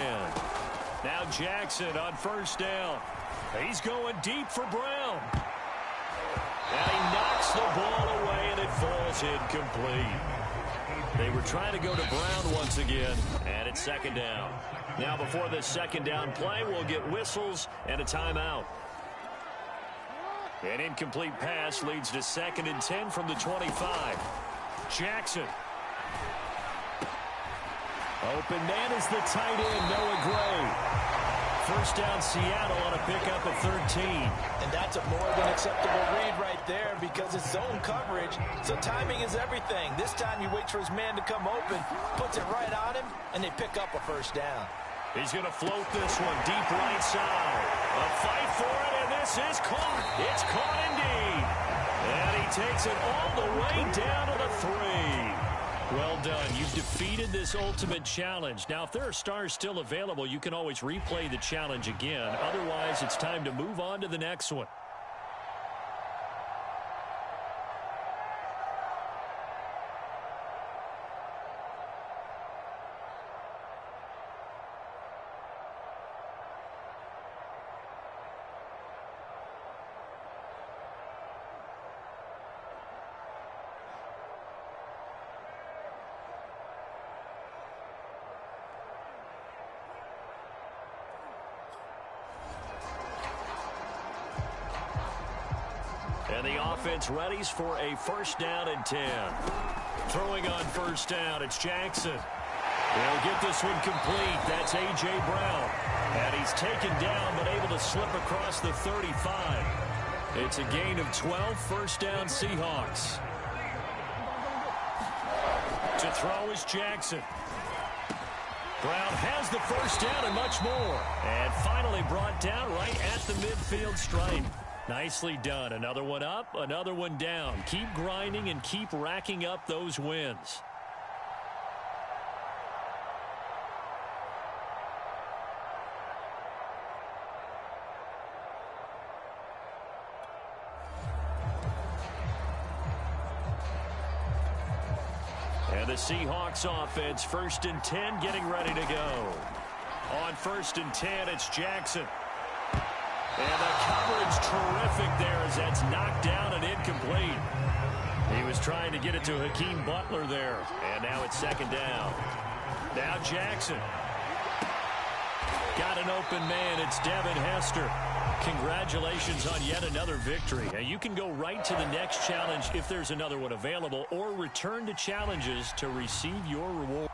Now Jackson on 1st down. He's going deep for Brown. And he knocks the ball away, and it falls incomplete. They were trying to go to Brown once again, and it's 2nd down. Now before this 2nd down play, we'll get whistles and a timeout. An incomplete pass leads to 2nd and 10 from the 25. Jackson Open man is the tight end, Noah Gray. First down, Seattle on a pickup of 13. And that's a more than acceptable read right there because it's zone coverage, so timing is everything. This time he waits for his man to come open, puts it right on him, and they pick up a first down. He's going to float this one deep right side. A fight for it, and this is caught. It's caught indeed. And he takes it all the way down to the 3. Well done. You've defeated this ultimate challenge. Now, if there are stars still available, you can always replay the challenge again. Otherwise, it's time to move on to the next one. And the offense readies for a first down and 10. Throwing on first down, it's Jackson. He'll get this one complete. That's A.J. Brown. And he's taken down but able to slip across the 35. It's a gain of 12, first down Seahawks. To throw is Jackson. Brown has the first down and much more. And finally brought down right at the midfield stripe. Nicely done. Another one up, another one down. Keep grinding and keep racking up those wins. And the Seahawks offense, first and 10, getting ready to go. On first and 10, it's Jackson. And the coverage terrific there as that's knocked down and incomplete. He was trying to get it to Hakeem Butler there. And now it's second down. Now Jackson. Got an open man. It's Devin Hester. Congratulations on yet another victory. Now you can go right to the next challenge if there's another one available, or return to challenges to receive your reward.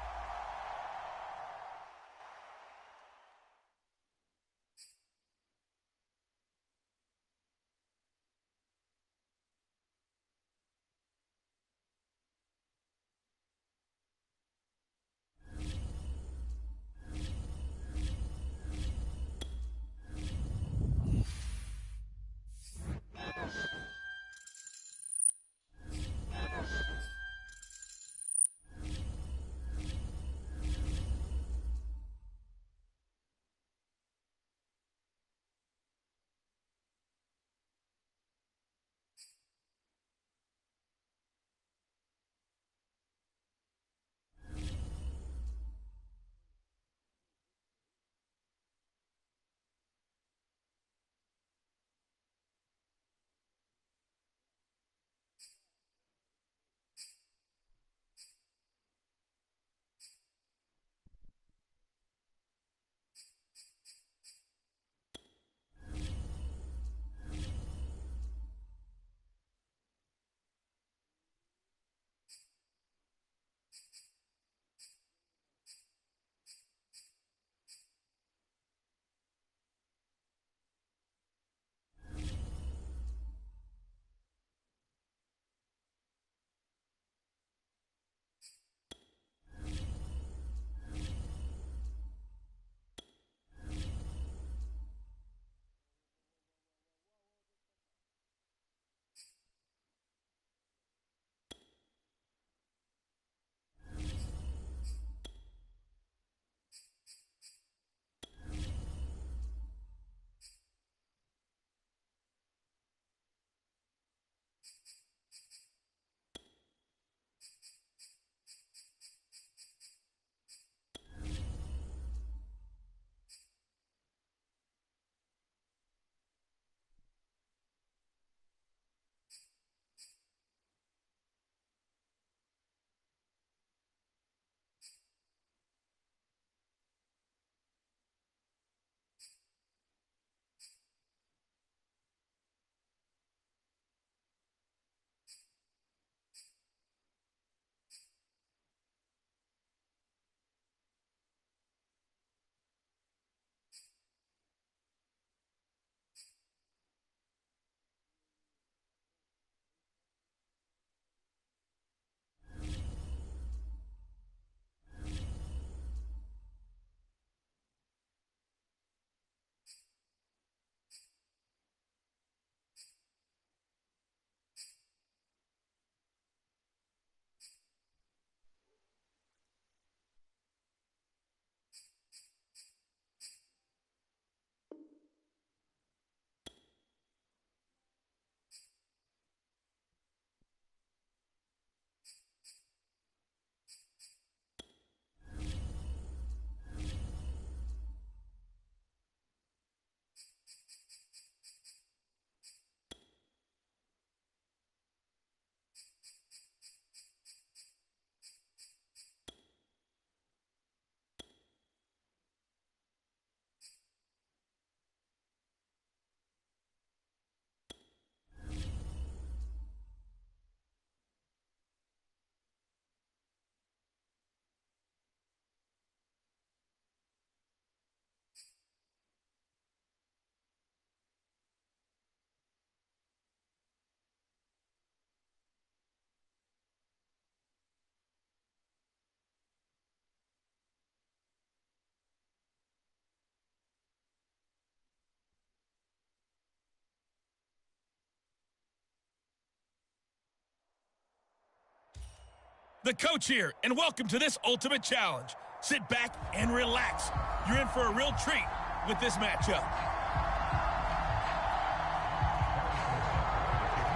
the coach here, and welcome to this ultimate challenge. Sit back and relax. You're in for a real treat with this matchup.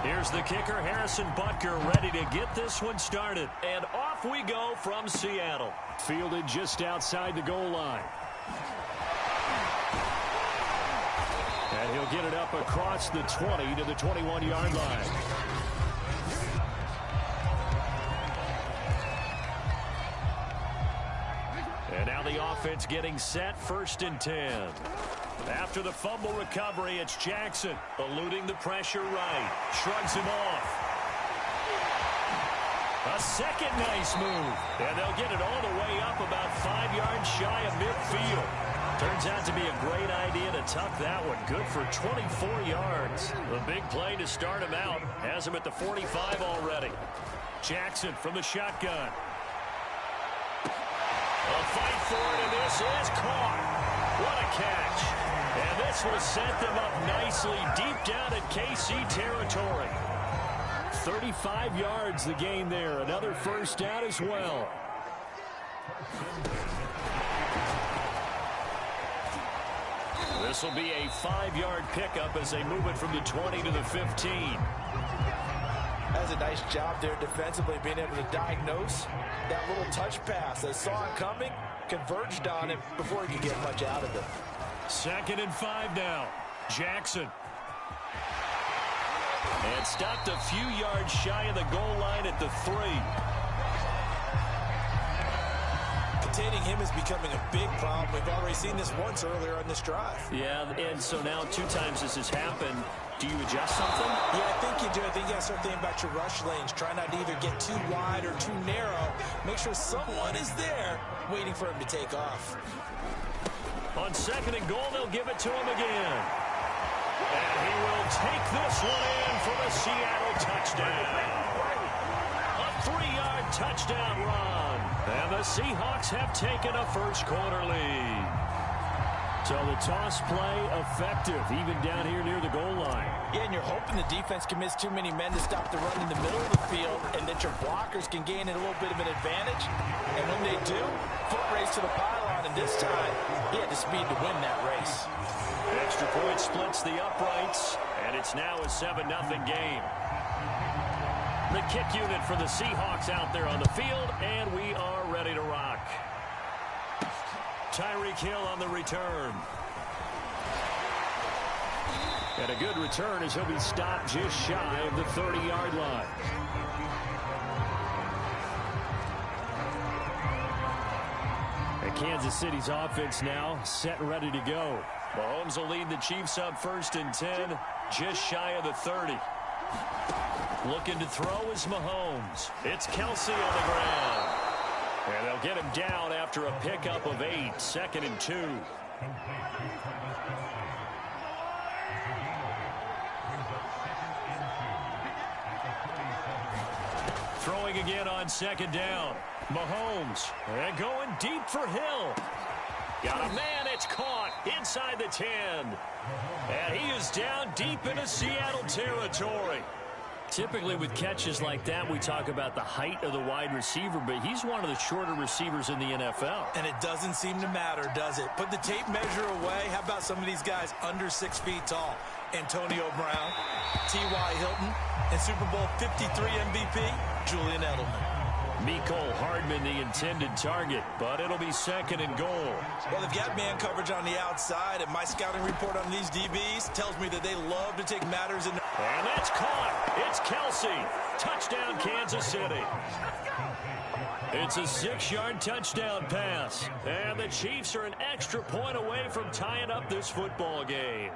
Here's the kicker, Harrison Butker, ready to get this one started. And off we go from Seattle. Fielded just outside the goal line. And he'll get it up across the 20 to the 21-yard line. And now the offense getting set, 1st and 10. After the fumble recovery, it's Jackson eluding the pressure right. Shrugs him off. A second nice move. And they'll get it all the way up about 5 yards shy of midfield. Turns out to be a great idea to tuck that one. Good for 24 yards. The big play to start him out. Has him at the 45 already. Jackson from the shotgun. A fight for it, and this is caught. What a catch. And this will set them up nicely deep down in KC territory. 35 yards the gain there. Another 1st down as well. This will be a 5-yard pickup as they move it from the 20 to the 15. That's a nice job there defensively, being able to diagnose that little touch pass. They saw it coming, converged on it before he could get much out of it. 2nd and 5 now. Jackson. And stopped a few yards shy of the goal line at the 3. Containing him is becoming a big problem. We've already seen this once earlier on this drive. Yeah, and so now 2 times this has happened. Do you adjust something? Yeah, I think you do. I think you got to start thinking about your rush lanes. Try not to either get too wide or too narrow. Make sure someone is there waiting for him to take off. On 2nd and goal, they'll give it to him again. And he will take this one in for the Seattle touchdown. A 3-yard touchdown run. And the Seahawks have taken a first-quarter lead. So the toss play effective, even down here near the goal line. Yeah, and you're hoping the defense commits too many men to stop the run in the middle of the field, and that your blockers can gain a little bit of an advantage. And when they do, foot race to the pylon, and this time, he had the speed to win that race. Extra point splits the uprights, and it's now a 7-0 game. The kick unit for the Seahawks out there on the field, and we are ready to rock. Tyreek Hill on the return. And a good return as he'll be stopped just shy of the 30-yard line. And Kansas City's offense now set and ready to go. Mahomes will lead the Chiefs up 1st and 10, just shy of the 30. Looking to throw is Mahomes. It's Kelsey on the ground. And they'll get him down after a pickup of 8, 2nd and 2. Throwing again on 2nd down. Mahomes. And going deep for Hill. Got a man, it's caught inside the 10. And he is down deep into Seattle territory. Typically with catches like that, we talk about the height of the wide receiver, but he's one of the shorter receivers in the NFL. And it doesn't seem to matter, does it? Put the tape measure away. How about some of these guys under 6 feet tall? Antonio Brown, T.Y. Hilton, and Super Bowl 53 MVP, Julian Edelman. Mecole Hardman the intended target, but it'll be 2nd and goal. Well, they've got man coverage on the outside, and my scouting report on these DBs tells me that they love to take matters in. And that's caught. It's Kelsey. Touchdown, Kansas City. It's a 6-yard touchdown pass. And the Chiefs are an extra point away from tying up this football game.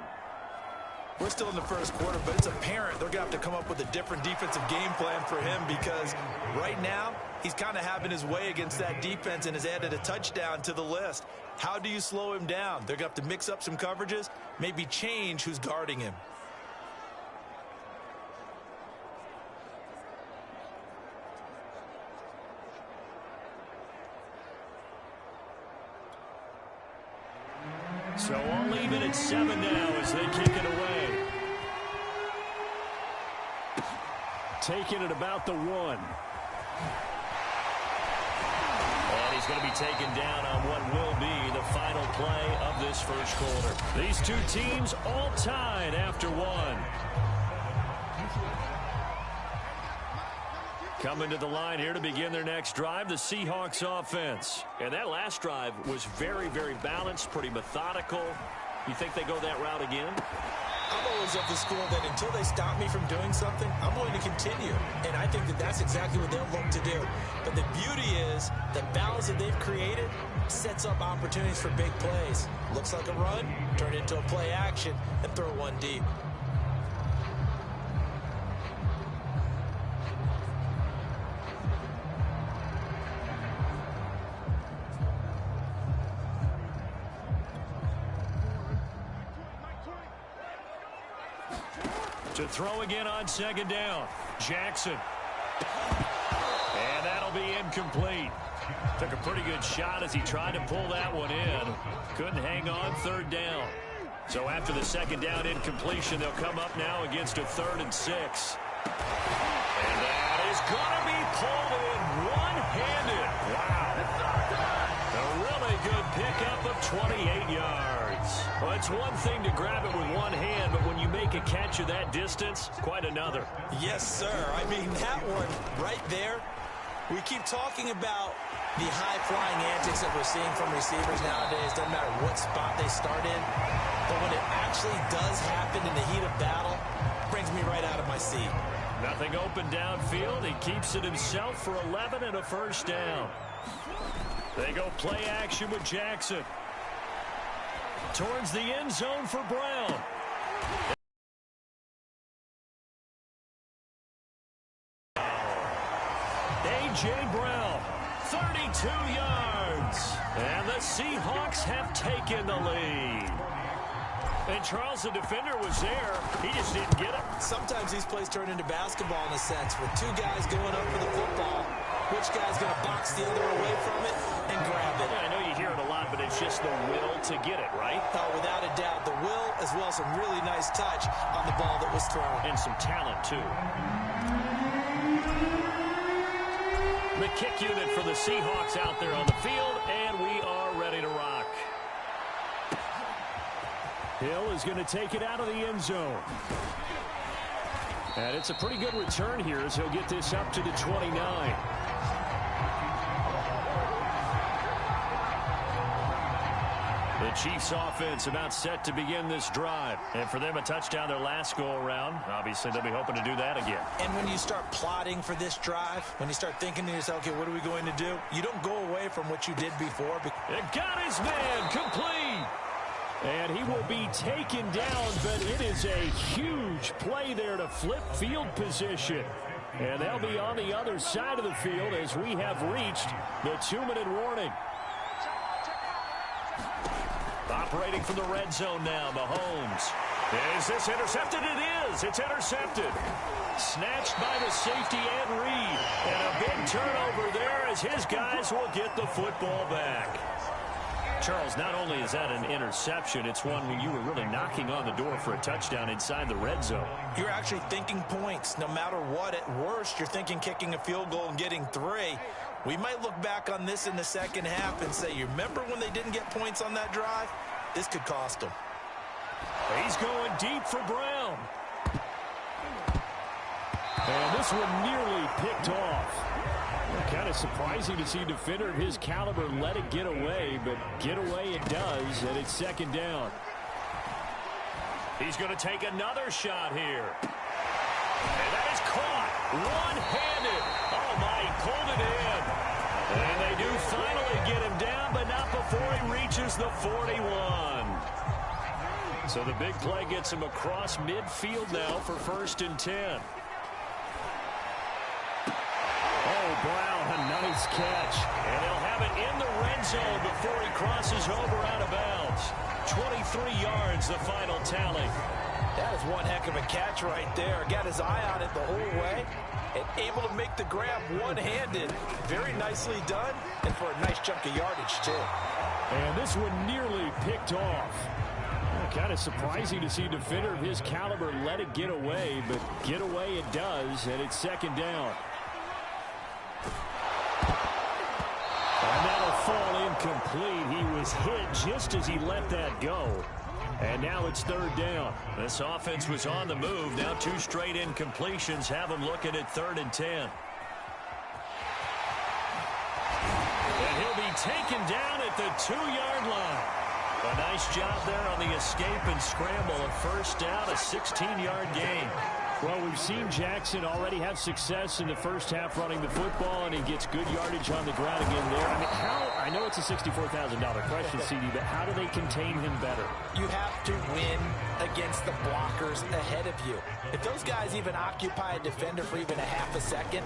We're still in the first quarter, but it's apparent they're going to have to come up with a different defensive game plan for him, because right now he's kind of having his way against that defense and has added a touchdown to the list. How do you slow him down? They're going to have to mix up some coverages, maybe change who's guarding him. So we'll leave it at 7 now as they kick it away. Taking it about the 1. he's going to be taken down on what will be the final play of this first quarter. These two teams all tied after one. Coming to the line here to begin their next drive, the Seahawks offense. And that last drive was very, very balanced, pretty methodical. You think they go that route again? I'm always of the school that until they stop me from doing something, I'm going to continue. And I think that that's exactly what they'll look to do. But the beauty is the balance that they've created sets up opportunities for big plays. Looks like a run, turn it into a play action, and throw one deep. To throw again on second down. Jackson. And that'll be incomplete. Took a pretty good shot as he tried to pull that one in. Couldn't hang on, third down. So after the second down incompletion, they'll come up now against a 3rd and 6. And that is going to be pulled in one-handed. Wow. A really good pickup of 28 yards. Well, it's one thing to grab it with one hand, but when you make a catch of that distance, quite another. Yes, sir. I mean, that one right there, we keep talking about the high-flying antics that we're seeing from receivers nowadays. Doesn't matter what spot they start in. But when it actually does happen in the heat of battle, it brings me right out of my seat. Nothing open downfield. He keeps it himself for 11 and a first down. They go play action with Jackson. Towards the end zone for Brown. A.J. Brown, 32 yards. And the Seahawks have taken the lead. And Charles, the defender, was there. He just didn't get it. Sometimes these plays turn into basketball in a sense, with two guys going up for the football. Which guy's going to box the other away from it and grab it? Yeah, I know you hear it a lot, but it's just the will to get it, right? Oh, without a doubt, the will as well as some really nice touch on the ball that was thrown. And some talent, too. The kick unit for the Seahawks out there on the field, and we are ready to rock. Hill is going to take it out of the end zone. And it's a pretty good return here as he'll get this up to the 29. The Chiefs offense about set to begin this drive. And for them, a touchdown their last go-around. Obviously, they'll be hoping to do that again. And when you start plotting for this drive, when you start thinking to yourself, okay, what are we going to do? You don't go away from what you did before. It got his man complete. And he will be taken down, but it is a huge play there to flip field position. And they'll be on the other side of the field as we have reached the 2-minute warning. Operating from the red zone now, Mahomes. Is this intercepted? It is. It's intercepted. Snatched by the safety and Reed. And a big turnover there as his guys will get the football back. Charles, not only is that an interception, it's one when you were really knocking on the door for a touchdown inside the red zone. You're actually thinking points. No matter what, at worst, you're thinking kicking a field goal and getting 3. We might look back on this in the second half and say, you remember when they didn't get points on that drive? This could cost them. He's going deep for Brown. And this one nearly picked off. Kind of surprising to see a defender of his caliber let it get away, but get away it does, and it's second down. He's going to take another shot here. And that is caught one-handed. Oh, my, he pulled it in. And they do finally get him down, but not before he reaches the 41. So the big play gets him across midfield now for 1st and 10. Oh, Brown, a nice catch. And they'll have it in the red zone before he crosses over out of bounds. 23 yards, the final tally. That is one heck of a catch right there. Got his eye on it the whole way and able to make the grab one-handed. Very nicely done, and for a nice chunk of yardage, too. And this one nearly picked off. Kind of surprising to see a defender of his caliber let it get away, but get away it does, and it's second down. And that'll incomplete. He was hit just as he let that go. And now it's third down. This offense was on the move. Now 2 straight incompletions have them looking at 3rd and 10. And he'll be taken down at the 2-yard line. A nice job there on the escape and scramble. A first down, a 16-yard gain. Well, we've seen Jackson already have success in the first half running the football, and he gets good yardage on the ground again there. I mean, I know it's a $64,000 question, CD, but how do they contain him better? You have to win against the blockers ahead of you. If those guys even occupy a defender for even a half a second,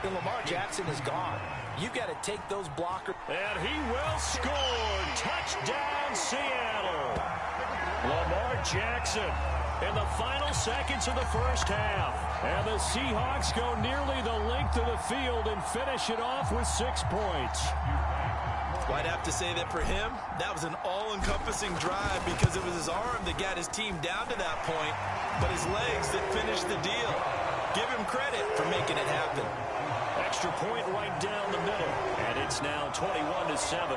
then Lamar Jackson is gone. You've got to take those blockers. And he will score. Touchdown, Seattle. Lamar Jackson in the final seconds of the first half. And the Seahawks go nearly the length of the field and finish it off with 6 points. Well, I'd have to say that for him, that was an all-encompassing drive because it was his arm that got his team down to that point, but his legs that finished the deal. Give him credit for making it happen. Extra point right down the middle, and it's now 21-7.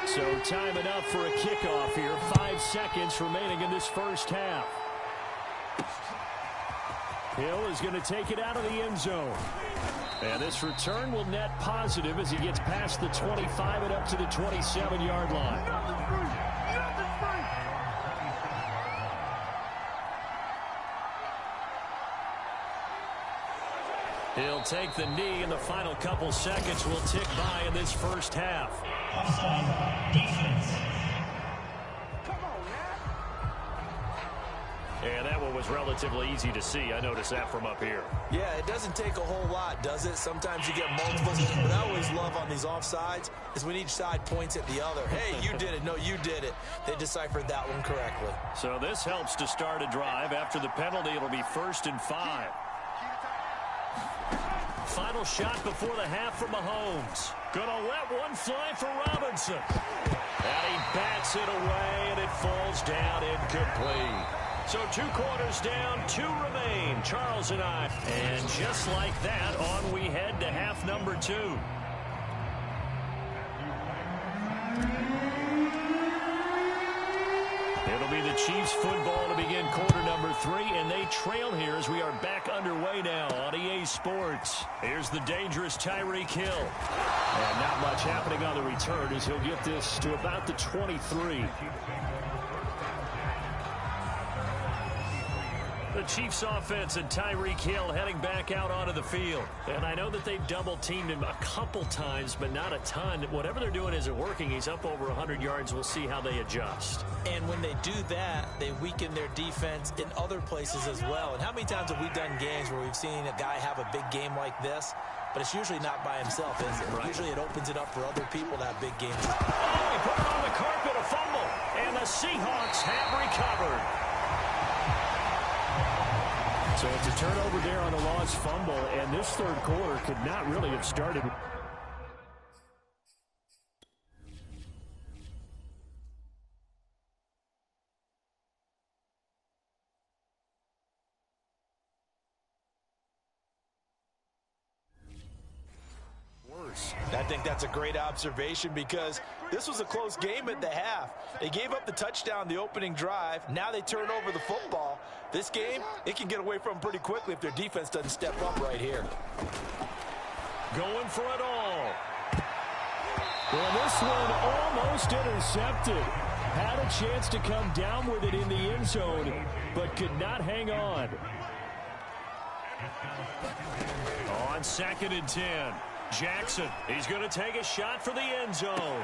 So time enough for a kickoff here. 5 seconds remaining in this first half. Hill is going to take it out of the end zone. And this return will net positive as he gets past the 25 and up to the 27-yard line. He'll take the knee, and the final couple seconds will tick by in this first half. And that one was relatively easy to see. I noticed that from up here. Yeah, it doesn't take a whole lot, does it? Sometimes you get multiples. What I always love on these offsides is when each side points at the other. Hey, you did it. No, you did it. They deciphered that one correctly. So this helps to start a drive. After the penalty, it'll be 1st and 5. Final shot before the half from Mahomes. Gonna let one fly for Robinson. And he bats it away, and it falls down incomplete. So 2 quarters down, 2 remain. Charles and I. And just like that, on we head to half number 2. It'll be the Chiefs football to begin quarter number 3, and they trail here as we are back underway now on EA Sports. Here's the dangerous Tyreek Hill. And not much happening on the return as he'll get this to about the 23. The Chiefs offense and Tyreek Hill heading back out onto the field. And I know that they've double-teamed him a couple times, but not a ton. Whatever they're doing isn't working. He's up over 100 yards. We'll see how they adjust. And when they do that, they weaken their defense in other places as well. And how many times have we done games where we've seen a guy have a big game like this? But it's usually not by himself, is it? Right. Usually it opens it up for other people to have big games. Oh, he put it on the carpet, a fumble. And the Seahawks have recovered. So it's a turnover there on a lost fumble, and this third quarter could not really have started. I think that's a great observation because this was a close game at the half. They gave up the touchdown the opening drive. Now they turn over the football. This game, it can get away from them pretty quickly if their defense doesn't step up right here. Going for it all. Well, this one almost intercepted. Had a chance to come down with it in the end zone, but could not hang on. On 2nd and 10. Jackson, he's going to take a shot for the end zone.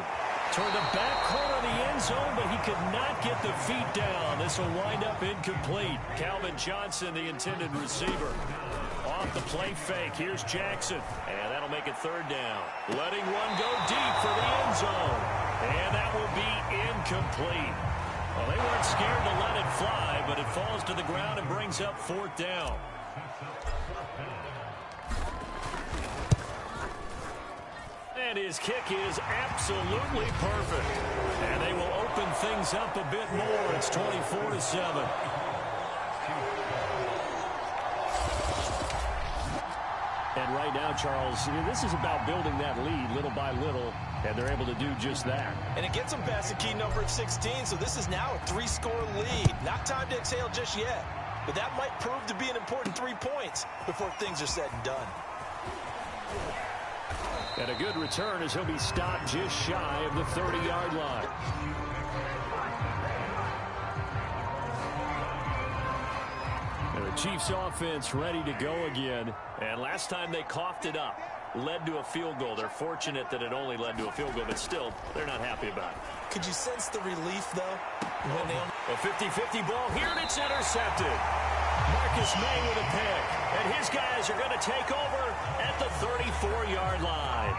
Toward the back corner of the end zone, but he could not get the feet down. This will wind up incomplete. Calvin Johnson, the intended receiver. Off the play fake, here's Jackson. And that'll make it 3rd down. Letting one go deep for the end zone. And that will be incomplete. Well, they weren't scared to let it fly, but it falls to the ground and brings up 4th down. And his kick is absolutely perfect. And they will open things up a bit more. It's 24-7. And right now, Charles, this is about building that lead little by little, and they're able to do just that. And it gets them past the key number of 16, so this is now a 3-score lead. Not time to exhale just yet, but that might prove to be an important 3 points before things are said and done. And a good return as he'll be stopped just shy of the 30-yard line. And the Chiefs offense ready to go again. And last time they coughed it up, led to a field goal. They're fortunate that it only led to a field goal, but still, they're not happy about it. Could you sense the relief, though? When they a 50-50 ball here, and it's intercepted. Marcus May with a pick. And his guys are going to take over at the 34-yard line.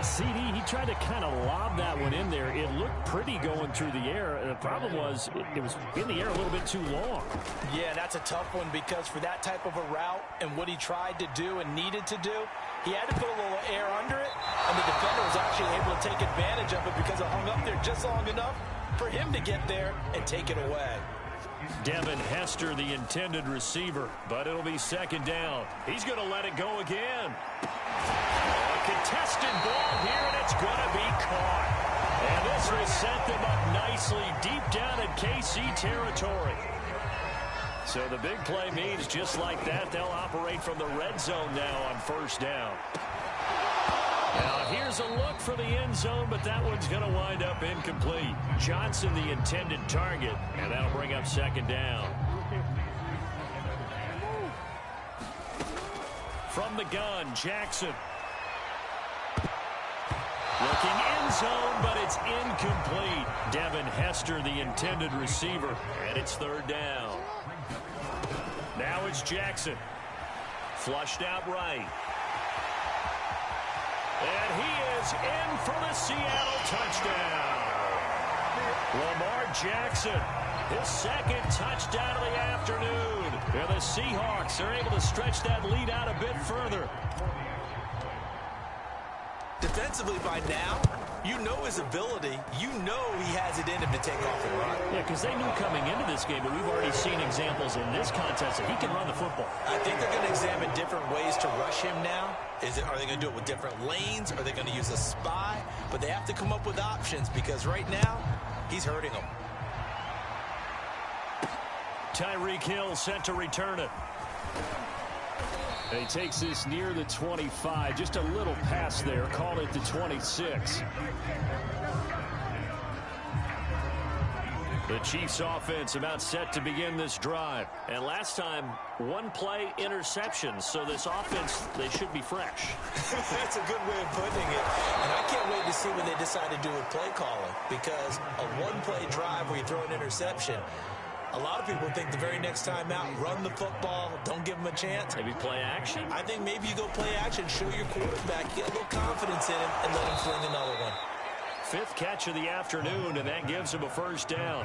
CD, he tried to kind of lob that one in there. It looked pretty going through the air. And the problem was it was in the air a little bit too long. Yeah, that's a tough one because for that type of a route and what he tried to do and needed to do, he had to put a little air under it, and the defender was actually able to take advantage of it because it hung up there just long enough for him to get there and take it away. Devin Hester, the intended receiver, but it'll be second down. He's going to let it go again. A contested ball here, and it's going to be caught. And this will set them up nicely deep down in KC territory. So the big play means just like that, they'll operate from the red zone now on first down. Now here's a look for the end zone, but that one's going to wind up incomplete. Johnson, the intended target, and that'll bring up second down. From the gun, Jackson. Looking end zone, but it's incomplete. Devin Hester, the intended receiver, and it's third down. Now it's Jackson. Flushed out right. And he is in for the Seattle touchdown. Lamar Jackson, his second touchdown of the afternoon. And the Seahawks are able to stretch that lead out a bit further. Defensively by now, you know his ability. You know he has it in him to take off and run. Yeah, because they knew coming into this game, but we've already seen examples in this contest that he can run the football. I think they're going to examine different ways to rush him now. Are they going to do it with different lanes? Are they going to use a spy? But they have to come up with options because right now, he's hurting them. Tyreek Hill set to return it. And he takes this near the 25. Just a little pass there. Call it the 26. The Chiefs offense about set to begin this drive. And last time, one play interception. So this offense, they should be fresh. That's a good way of putting it. And I can't wait to see what they decide to do with play calling. Because a one-play drive where you throw an interception, a lot of people think the very next time out, run the football, don't give him a chance. Maybe play action? I think maybe you go play action, show your quarterback, get a little confidence in him, and let him fling another one. Fifth catch of the afternoon, and that gives him a first down.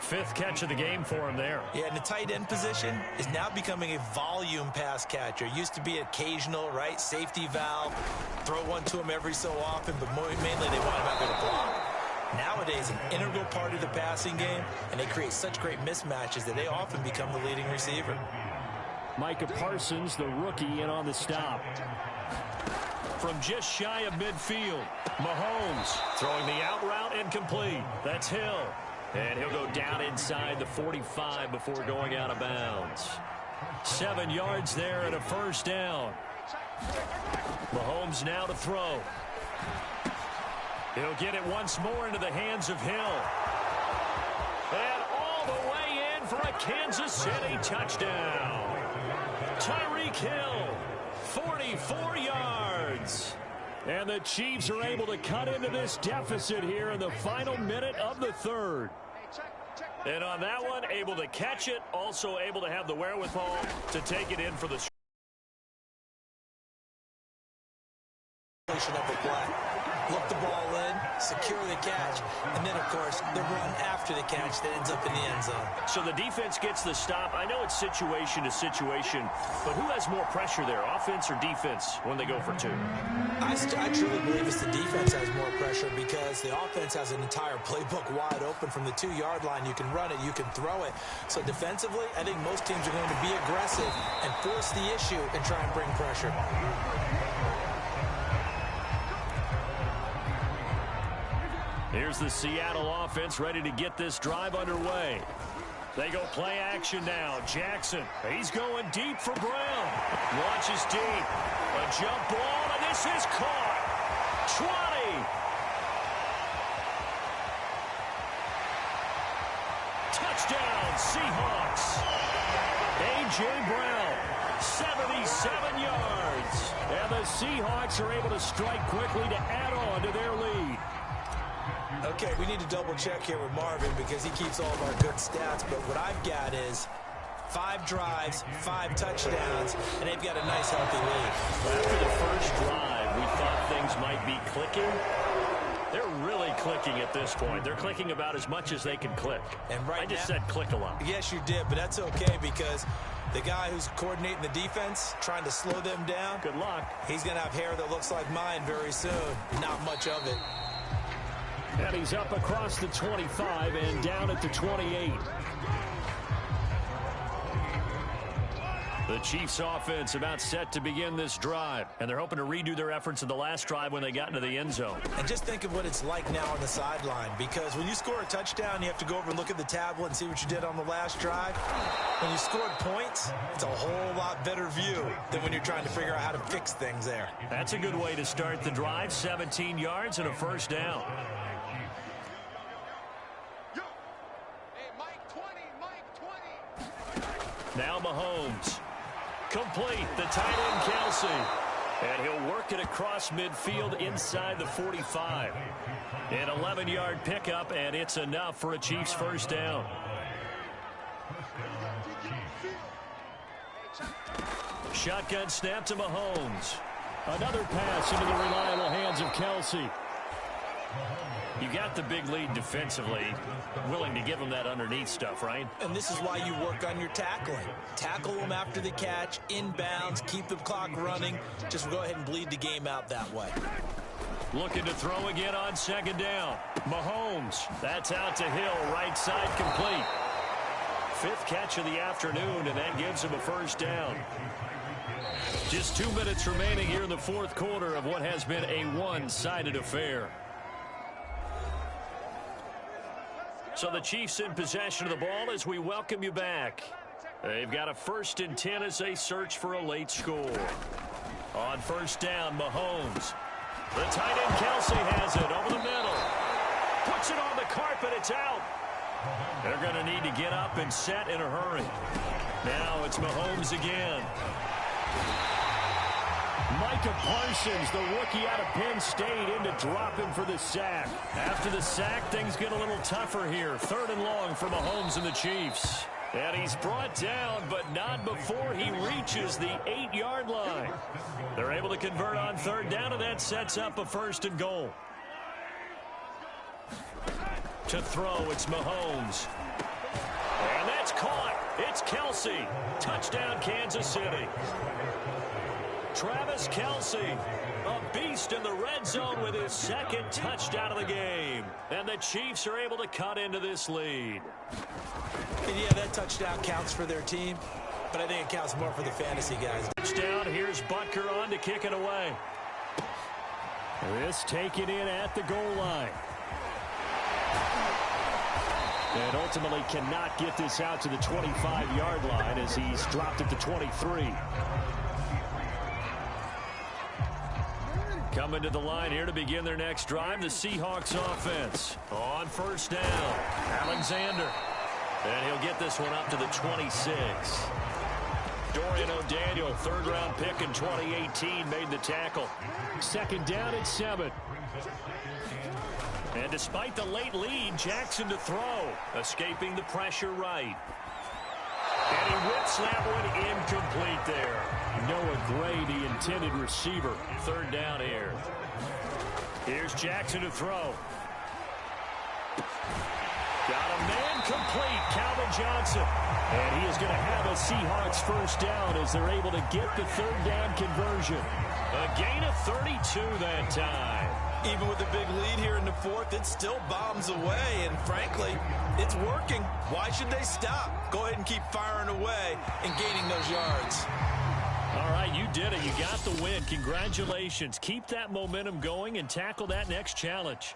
Fifth catch of the game for him there. Yeah, and the tight end position is now becoming a volume pass catcher. Used to be occasional, right? Safety valve, throw one to him every so often, but mainly they want him out there to block. Nowadays, an integral part of the passing game, and they create such great mismatches that they often become the leading receiver. Micah Parsons, the rookie, in on the stop. From just shy of midfield, Mahomes throwing the out route incomplete. That's Hill. And he'll go down inside the 45 before going out of bounds. 7 yards there and a first down. Mahomes now to throw. He'll get it once more into the hands of Hill. And all the way in for a Kansas City touchdown. Tyreek Hill, 44 yards. And the Chiefs are able to cut into this deficit here in the final minute of the third. And on that one, able to catch it, also able to have the wherewithal to take it in for the of the play. look the ball in, secure the catch, and then, of course, the run after the catch that ends up in the end zone. So the defense gets the stop. I know it's situation to situation, but who has more pressure there, offense or defense, when they go for two? I truly believe it's the defense has more pressure because the offense has an entire playbook wide open from the 2-yard line. You can run it, you can throw it. So defensively, I think most teams are going to be aggressive and force the issue and try and bring pressure. Here's the Seattle offense ready to get this drive underway. They go play action now. Jackson, he's going deep for Brown. Launches deep. A jump ball, and this is caught. 20. Touchdown, Seahawks. A.J. Brown, 77 yards. And the Seahawks are able to strike quickly to add on to their lead. Okay, we need to double-check here with Marvin because he keeps all of our good stats, but what I've got is 5 drives, 5 touchdowns, and they've got a nice, healthy lead. After the first drive, we thought things might be clicking. They're really clicking at this point. They're clicking about as much as they can click. And right I just now, said click a lot. Yes, you did, but that's okay because the guy who's coordinating the defense, trying to slow them down, Good luck. he's going to have hair that looks like mine very soon. Not much of it. And he's up across the 25 and down at the 28. The Chiefs offense about set to begin this drive. And they're hoping to redo their efforts in the last drive when they got into the end zone. And just think of what it's like now on the sideline, because when you score a touchdown, you have to go over and look at the tablet and see what you did on the last drive. When you scored points, it's a whole lot better view than when you're trying to figure out how to fix things there. That's a good way to start the drive. 17 yards and a first down. Now Mahomes. Complete. The tight end, Kelsey. And he'll work it across midfield inside the 45. An 11-yard pickup, and it's enough for a Chiefs first down. Shotgun snap to Mahomes. Another pass into the reliable hands of Kelsey. You got the big lead defensively. Willing to give them that underneath stuff, right? And this is why you work on your tackling. Tackle them after the catch, inbounds, keep the clock running. Just go ahead and bleed the game out that way. Looking to throw again on second down. Mahomes. That's out to Hill. Right side complete. 5th catch of the afternoon, and that gives him a first down. Just 2 minutes remaining here in the 4th quarter of what has been a one-sided affair. So the Chiefs in possession of the ball as we welcome you back. They've got a 1st and 10 as they search for a late score. On first down, Mahomes. The tight end, Kelsey, has it over the middle. Puts it on the carpet. It's out. They're going to need to get up and set in a hurry. Now it's Mahomes again. Micah Parsons, the rookie out of Penn State, in to drop him for the sack. After the sack, things get a little tougher here. 3rd and long for Mahomes and the Chiefs. And he's brought down, but not before he reaches the 8-yard line. They're able to convert on 3rd down, and that sets up a 1st and goal. To throw, it's Mahomes. And that's caught. It's Kelsey. Touchdown, Kansas City. Travis Kelsey, a beast in the red zone with his 2nd touchdown of the game. And the Chiefs are able to cut into this lead. And yeah, that touchdown counts for their team, but I think it counts more for the fantasy guys. Touchdown, here's Butker on to kick it away. This taken in at the goal line. And ultimately cannot get this out to the 25-yard line as he's dropped at the 23. Coming to the line here to begin their next drive, the Seahawks offense. On first down, Alexander. And he'll get this one up to the 26. Dorian O'Daniel, 3rd-round pick in 2018, made the tackle. 2nd down at 7. And despite the late lead, Jackson to throw, escaping the pressure right. And he whips that one incomplete there. Noah Gray, the intended receiver. 3rd down here. Here's Jackson to throw. Got a man complete, Calvin Johnson. And he is going to have a Seahawks first down as they're able to get the third down conversion. A gain of 32 that time. Even with a big lead here in the fourth, it still bombs away. And frankly, it's working. Why should they stop? Go ahead and keep firing away and gaining those yards. All right, you did it. You got the win. Congratulations. Keep that momentum going and tackle that next challenge.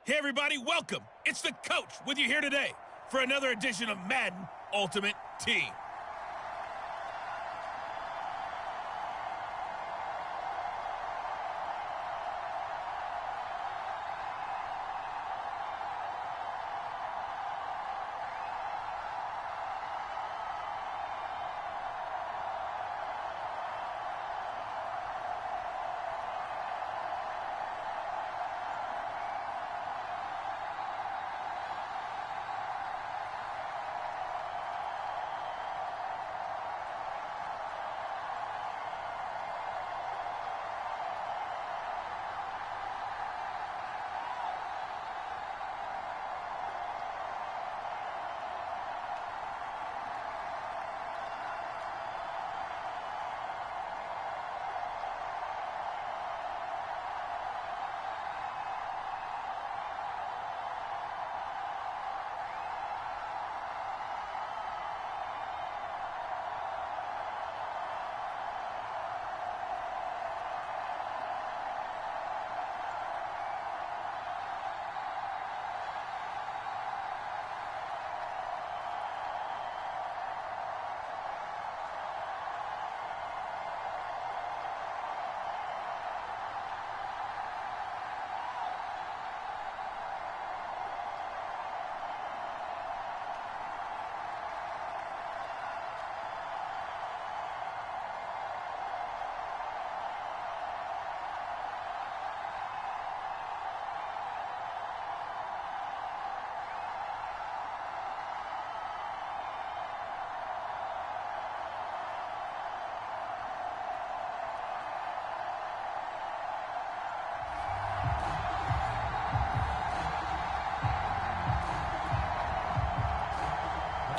Hey, everybody, welcome. It's the coach with you here today for another edition of Madden Ultimate Team.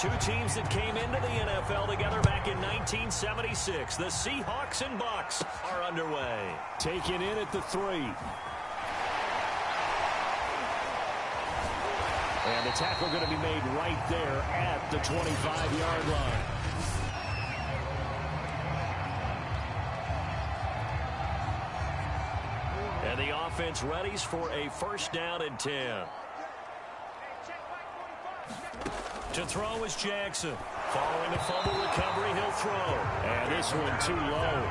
Two teams that came into the NFL together back in 1976. The Seahawks and Bucs are underway. Taken in at the 3. And the tackle going to be made right there at the 25-yard line. And the offense readies for a first down and 10. To throw is Jackson. Following a fumble recovery, he'll throw. And this one too low.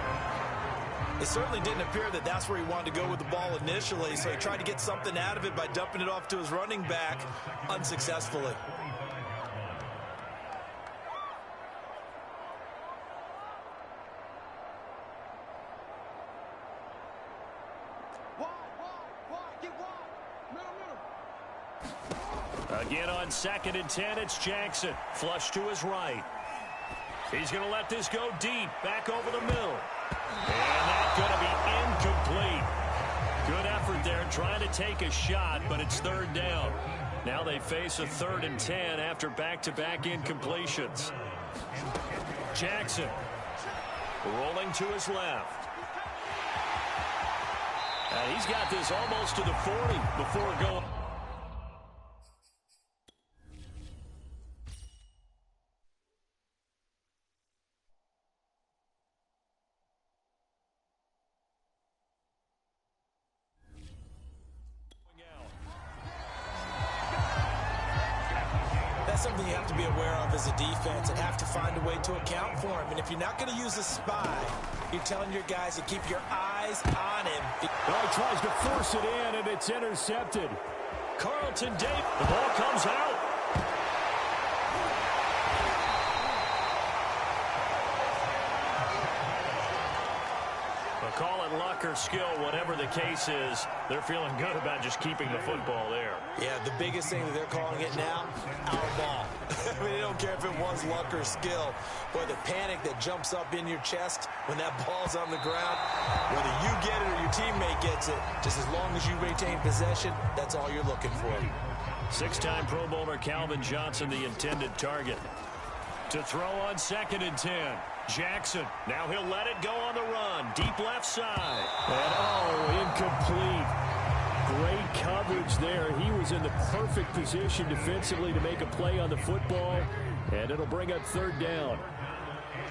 It certainly didn't appear that that's where he wanted to go with the ball initially, so he tried to get something out of it by dumping it off to his running back unsuccessfully. Again on 2nd and 10, it's Jackson. Flush to his right. He's going to let this go deep, back over the middle. And that's going to be incomplete. Good effort there, trying to take a shot, but it's 3rd down. Now they face a 3rd and 10 after back-to-back incompletions. Jackson rolling to his left. And he's got this almost to the 40 before going. That's something you have to be aware of as a defense and have to find a way to account for him. And if you're not going to use a spy, you're telling your guys to keep your eyes on him. Well, he tries to force it in, and it's intercepted. Carlton Davis, the ball comes out. Call it luck or skill, whatever the case is, they're feeling good about just keeping the football there. Yeah, the biggest thing that they're calling it now, our ball. I mean, they don't care if it was luck or skill. Boy, the panic that jumps up in your chest when that ball's on the ground, whether you get it or your teammate gets it, just as long as you retain possession, that's all you're looking for. 6-time Pro Bowler Calvin Johnson, the intended target. To throw on 2nd and 10. Jackson, now he'll let it go on the run. Deep left side. And incomplete. Great coverage there. He was in the perfect position defensively to make a play on the football. And it'll bring up 3rd down.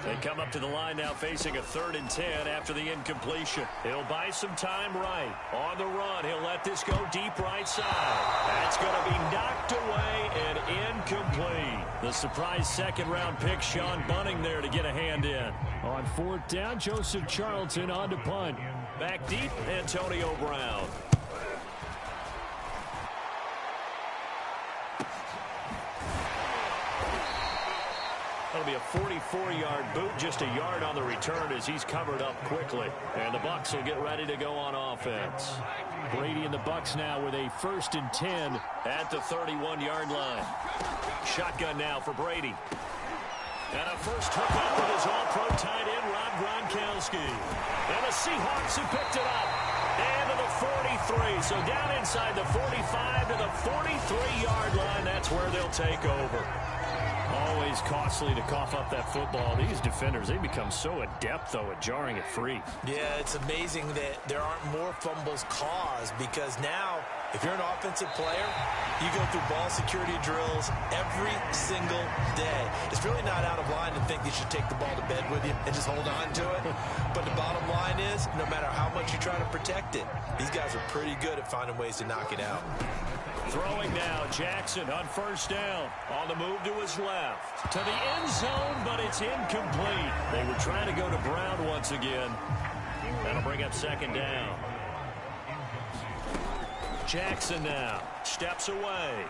They come up to the line now facing a 3rd and 10 after the incompletion. He'll buy some time right. On the run, he'll let this go deep right side. That's going to be knocked away and incomplete. The surprise 2nd-round pick, Sean Bunning there to get a hand in. On 4th down, Joseph Charlton on to punt. Back deep, Antonio Brown. That'll be a 44-yard boot, just a yard on the return as he's covered up quickly. And the Bucs will get ready to go on offense. Brady and the Bucs now with a 1st and 10 at the 31-yard line. Shotgun now for Brady. And a first hookup with his all-pro tight end, Rob Gronkowski. And the Seahawks have picked it up. And to the 43. So down inside the 45 to the 43-yard line. That's where they'll take over. Always costly to cough up that football. These defenders, they become so adept, though, at jarring it free. Yeah, it's amazing that there aren't more fumbles caused because now, if you're an offensive player, you go through ball security drills every single day. It's really not out of line to think you should take the ball to bed with you and just hold on to it. But the bottom line is, no matter how much you try to protect it, these guys are pretty good at finding ways to knock it out. Throwing now, Jackson on 1st down. On the move to his left. To the end zone, but it's incomplete. They were trying to go to Brown once again. That'll bring up 2nd down. Jackson now steps away.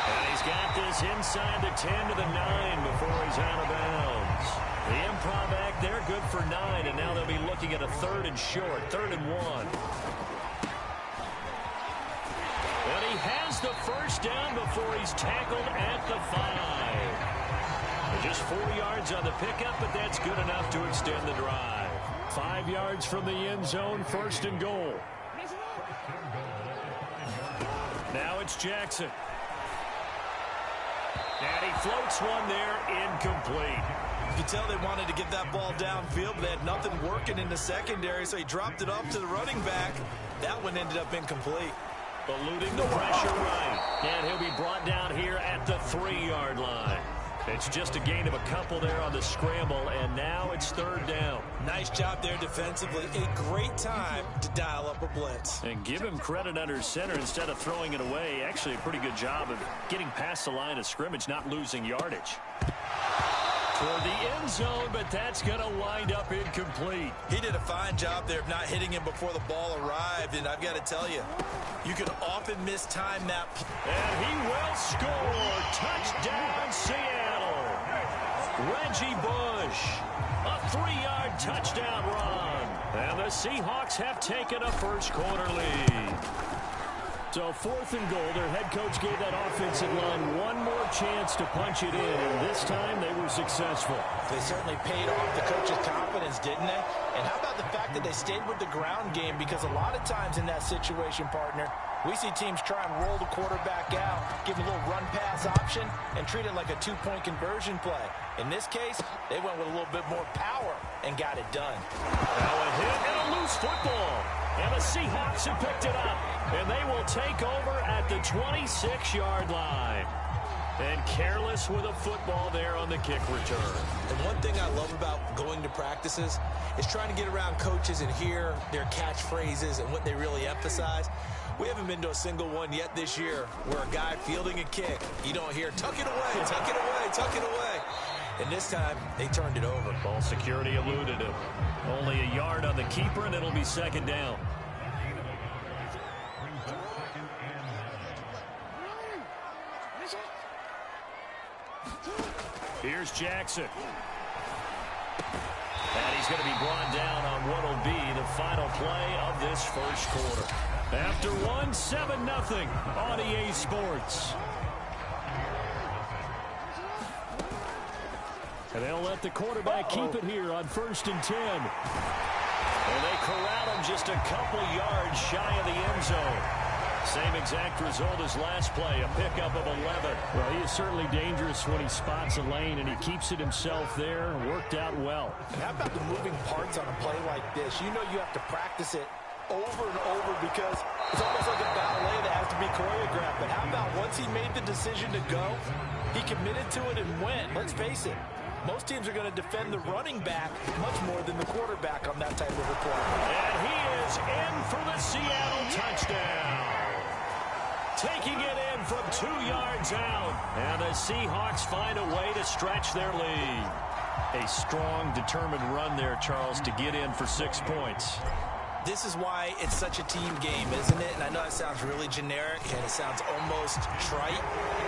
And he's got this inside the 10 to the 9 before he's out of bounds. The improv act there, good for 9, and now they'll be looking at a 3rd and short, 3rd and 1. And he has the 1st down before he's tackled at the 5. Just 4 yards on the pickup, but that's good enough to extend the drive. 5 yards from the end zone, 1st and goal. Now it's Jackson. And he floats one there, incomplete. You can tell they wanted to get that ball downfield, but they had nothing working in the secondary, so he dropped it off to the running back. That one ended up incomplete. Eluding the pressure right. And he'll be brought down here at the 3-yard line. It's just a gain of a couple there on the scramble, and now it's 3rd down. Nice job there defensively. A great time to dial up a blitz. And give him credit under center instead of throwing it away. Actually, a pretty good job of getting past the line of scrimmage, not losing yardage. Toward the end zone, but that's going to wind up incomplete. He did a fine job there of not hitting him before the ball arrived, and I've got to tell you, you can often mistime that. And he will score. Touchdown, Seattle. Reggie Bush, a 3-yard touchdown run. And the Seahawks have taken a first quarter lead. So 4th and goal, their head coach gave that offensive line one more chance to punch it in, and this time they were successful. They certainly paid off the coach's confidence, didn't they? And how about the fact that they stayed with the ground game? Because a lot of times in that situation, partner, we see teams try and roll the quarterback out, give a little run-pass option, and treat it like a 2-point conversion play. In this case, they went with a little bit more power and got it done. Now a hit and a loose football. And the Seahawks have picked it up. And they will take over at the 26-yard line. And careless with a football there on the kick return. And one thing I love about going to practices is trying to get around coaches and hear their catchphrases and what they really emphasize. We haven't been to a single one yet this year where a guy fielding a kick, you don't hear, tuck it away, tuck it away, tuck it away. And this time, they turned it over. Ball security eluded him. Only a yard on the keeper, and it'll be second down. Here's Jackson. And he's going to be brought down on what will be the final play of this first quarter. After one, 7-0 on EA Sports. And they'll let the quarterback keep it here on 1st and 10. And they corral him just a couple yards shy of the end zone. Same exact result as last play, a pickup of 11. Well, he is certainly dangerous when he spots a lane, and he keeps it himself there. Worked out well. And how about the moving parts on a play like this? You know you have to practice it over and over because it's almost like a ballet that has to be choreographed. But how about once he made the decision to go, he committed to it and went. Let's face it. Most teams are going to defend the running back much more than the quarterback on that type of a play. And he is in for the Seattle touchdown. Taking it in from 2 yards out. And the Seahawks find a way to stretch their lead. A strong, determined run there, Charles, to get in for 6 points. This is why it's such a team game, isn't it? And I know it sounds really generic and it sounds almost trite,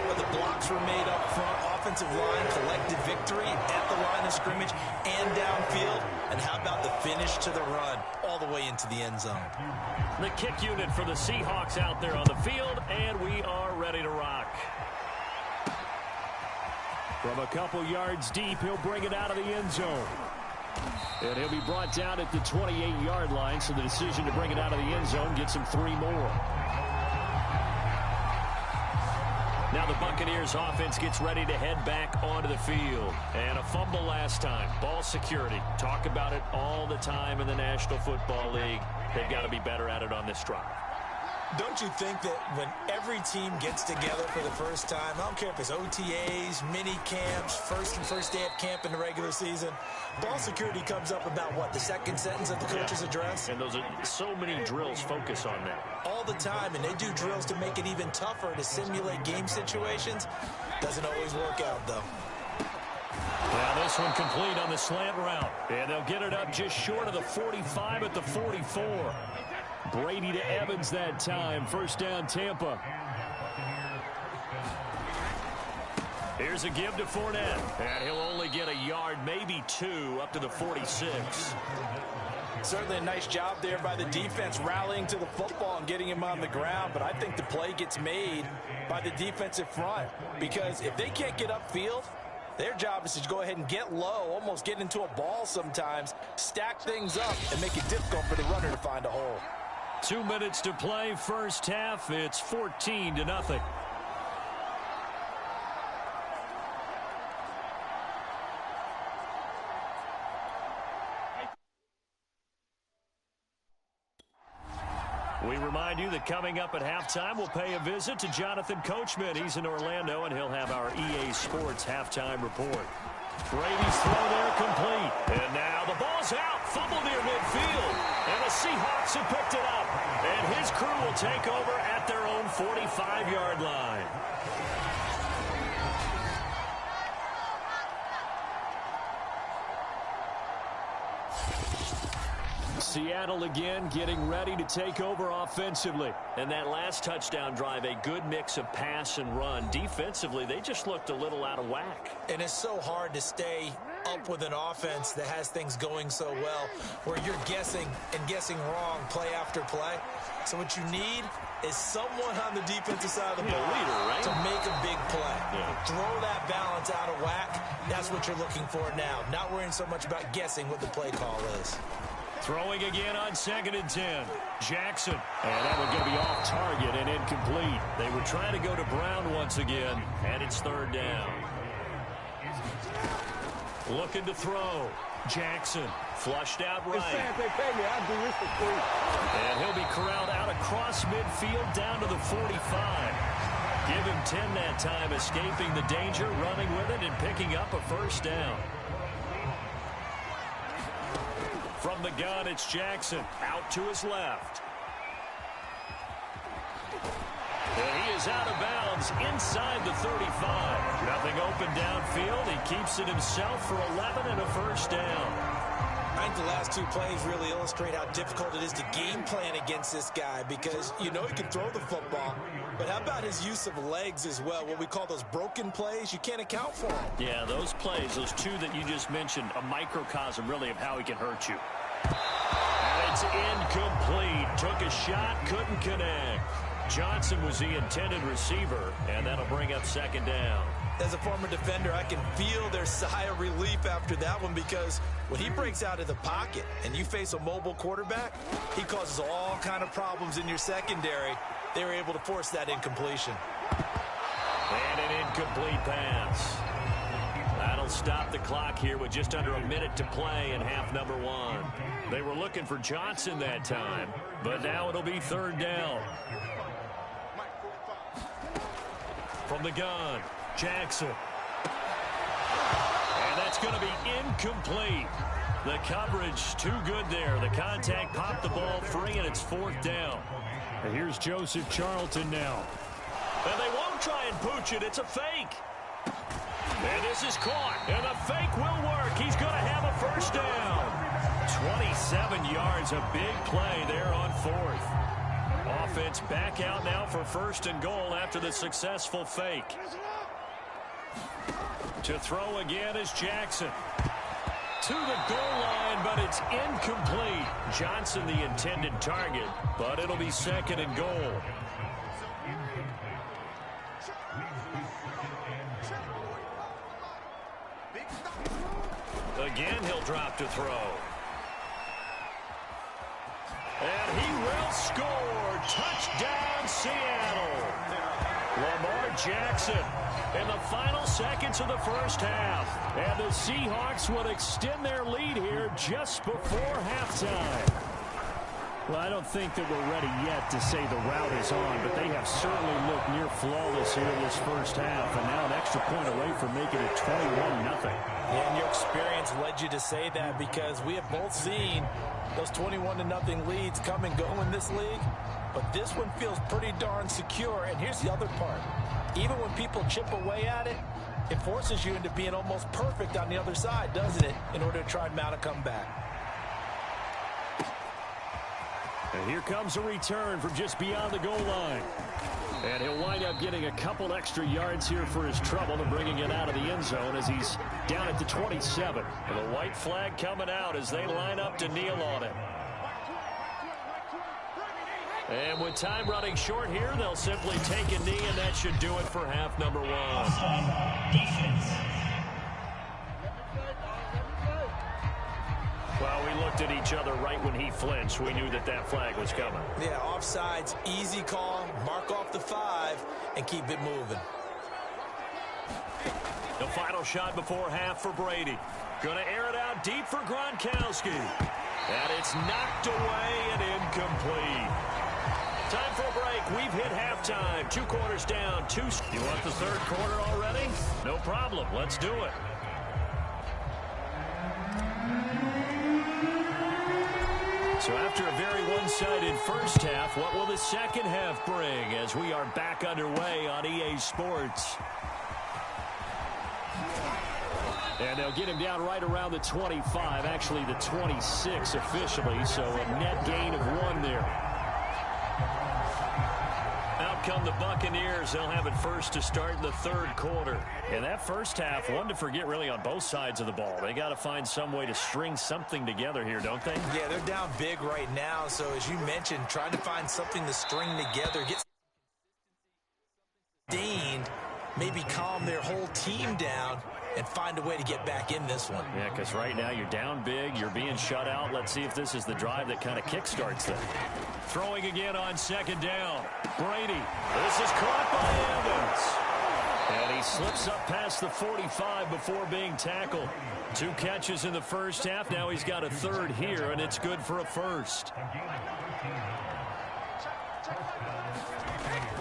but the blocks were made up front. Offensive line collected victory at the line of scrimmage and downfield. And how about the finish to the run all the way into the end zone? The kick unit for the Seahawks out there on the field, and we are ready to rock. From a couple yards deep, he'll bring it out of the end zone. And he'll be brought down at the 28-yard line, so the decision to bring it out of the end zone gets him 3 more. Now the Buccaneers offense gets ready to head back onto the field. And a fumble last time. Ball security. Talk about it all the time in the National Football League. They've got to be better at it on this drive. Don't you think that when every team gets together for the first time, I don't care if it's OTAs, mini camps, first day of camp in the regular season, ball security comes up about what, the second sentence of the coach's address? And those are so many drills focus on that. All the time, and they do drills to make it even tougher to simulate game situations. Doesn't always work out, though. Now this one complete on the slant route. And they'll get it up just short of the 45 at the 44. Brady to Evans that time. First down, Tampa. Here's a give to Fournette. And he'll only get a yard, maybe 2, up to the 46. Certainly a nice job there by the defense rallying to the football and getting him on the ground. But I think the play gets made by the defensive front. Because if they can't get upfield, their job is to go ahead and get low, almost get into a ball sometimes, stack things up, and make it difficult for the runner to find a hole. 2 minutes to play, first half. It's 14-0. We remind you that coming up at halftime, we'll pay a visit to Jonathan Coachman. He's in Orlando, and he'll have our EA Sports halftime report. Brady's throw there complete. And now the ball's out. Fumble near midfield. And the Seahawks have picked it up. And his crew will take over at their own 45-yard line. Seattle again getting ready to take over offensively. And that last touchdown drive, a good mix of pass and run. Defensively, they just looked a little out of whack. And it's so hard to stay up with an offense that has things going so well, where you're guessing and guessing wrong play after play. So what you need is someone on the defensive side of the ball to make a big play. Throw that balance out of whack. That's what you're looking for now. Not worrying so much about guessing what the play call is. Throwing again on 2nd and 10. Jackson. And that one going to be off target and incomplete. They were trying to go to Brown once again, and it's 3rd down. Looking to throw. Jackson flushed out right. And he'll be corralled out across midfield down to the 45. Give him 10 that time, escaping the danger, running with it, and picking up a 1st down. From the gun, it's Jackson out to his left. And he is out of bounds inside the 35. Nothing open downfield. He keeps it himself for 11 and a 1st down. I think the last 2 plays really illustrate how difficult it is to game plan against this guy, because you know he can throw the football, but how about his use of legs as well? What we call those broken plays, you can't account for them. Yeah, those plays, those 2 that you just mentioned, a microcosm really of how he can hurt you. And it's incomplete. Took a shot, couldn't connect. Johnson was the intended receiver, and that'll bring up 2nd down. As a former defender, I can feel their sigh of relief after that one, because when he breaks out of the pocket and you face a mobile quarterback, he causes all kind of problems in your secondary. They were able to force that incompletion. And an incomplete pass. That'll stop the clock here with just under a minute to play in half number 1. They were looking for Johnson that time, but now it'll be 3rd down. From the gun, Jackson. And that's going to be incomplete. The coverage too good there. The contact popped the ball free, and it's 4th down. And here's Joseph Charlton now. And they won't try and pooch it. It's a fake. And this is caught. And the fake will work. He's going to have a 1st down. 27 yards, a big play there on 4th. Offense back out now for 1st and goal after the successful fake. To throw again is Jackson. To the goal line, but it's incomplete. Johnson the intended target, but it'll be 2nd and goal. Again, he'll drop to throw. And he will score. Touchdown, Seattle. Lamar Jackson in the final seconds of the 1st half. And the Seahawks would extend their lead here just before halftime. Well, I don't think that we're ready yet to say the route is on, but they have certainly looked near flawless here in this 1st half, and now an extra point away from making it 21-0. And your experience led you to say that, because we have both seen those 21-0 leads come and go in this league, but this one feels pretty darn secure. And here's the other part. Even when people chip away at it, it forces you into being almost perfect on the other side, doesn't it, in order to try and mount a comeback. And here comes a return from just beyond the goal line. And he'll wind up getting a couple extra yards here for his trouble and bringing it out of the end zone as he's down at the 27. And the white flag coming out as they line up to kneel on it. And with time running short here, they'll simply take a knee, and that should do it for half number 1. Well, we looked at each other right when he flinched. We knew that that flag was coming. Yeah, offsides, easy call, mark off the 5, and keep it moving. The final shot before half for Brady. Going to air it out deep for Gronkowski. And it's knocked away and incomplete. Time for a break. We've hit halftime. 2 quarters down. You want the 3rd quarter already? No problem. Let's do it. So after a very one-sided 1st half, what will the 2nd half bring as we are back underway on EA Sports? And they'll get him down right around the 25, actually the 26 officially, so a net gain of 1 there. Out come the Buccaneers. They'll have it first to start in the third quarter. And that first half, one to forget really on both sides of the ball. They got to find some way to string something together here, don't they? Yeah, they're down big right now, so as you mentioned, trying to find something to string together, get sustained, maybe calm their whole team down, and find a way to get back in this one. Yeah, because right now you're down big, you're being shut out. Let's see if this is the drive that kind of kickstarts them. Throwing again on second down. Brady. This is caught by Evans. And he slips up past the 45 before being tackled. 2 catches in the first half. Now he's got a third here, and it's good for a first.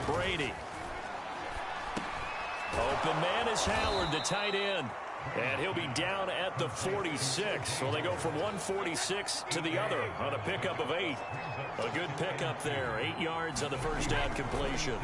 Brady. Open man is Howard, the tight end. And he'll be down at the 46. So they go from 146 to the other on a pickup of 8. A good pickup there. 8 yards on the first down completion.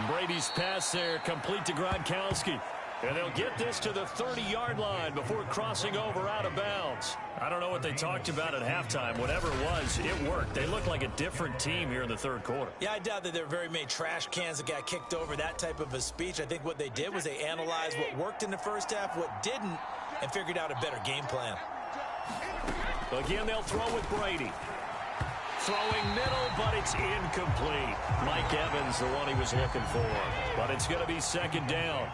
Brady's pass there, complete to Gronkowski. And they'll get this to the 30-yard line before crossing over out of bounds. I don't know what they talked about at halftime. Whatever it was, it worked. They look like a different team here in the third quarter. Yeah, I doubt that there were very many trash cans that got kicked over, that type of a speech. I think what they did was they analyzed what worked in the first half, what didn't, and figured out a better game plan. Again, they'll throw with Brady. Throwing middle, but it's incomplete. Mike Evans, the one he was looking for. But it's going to be second down.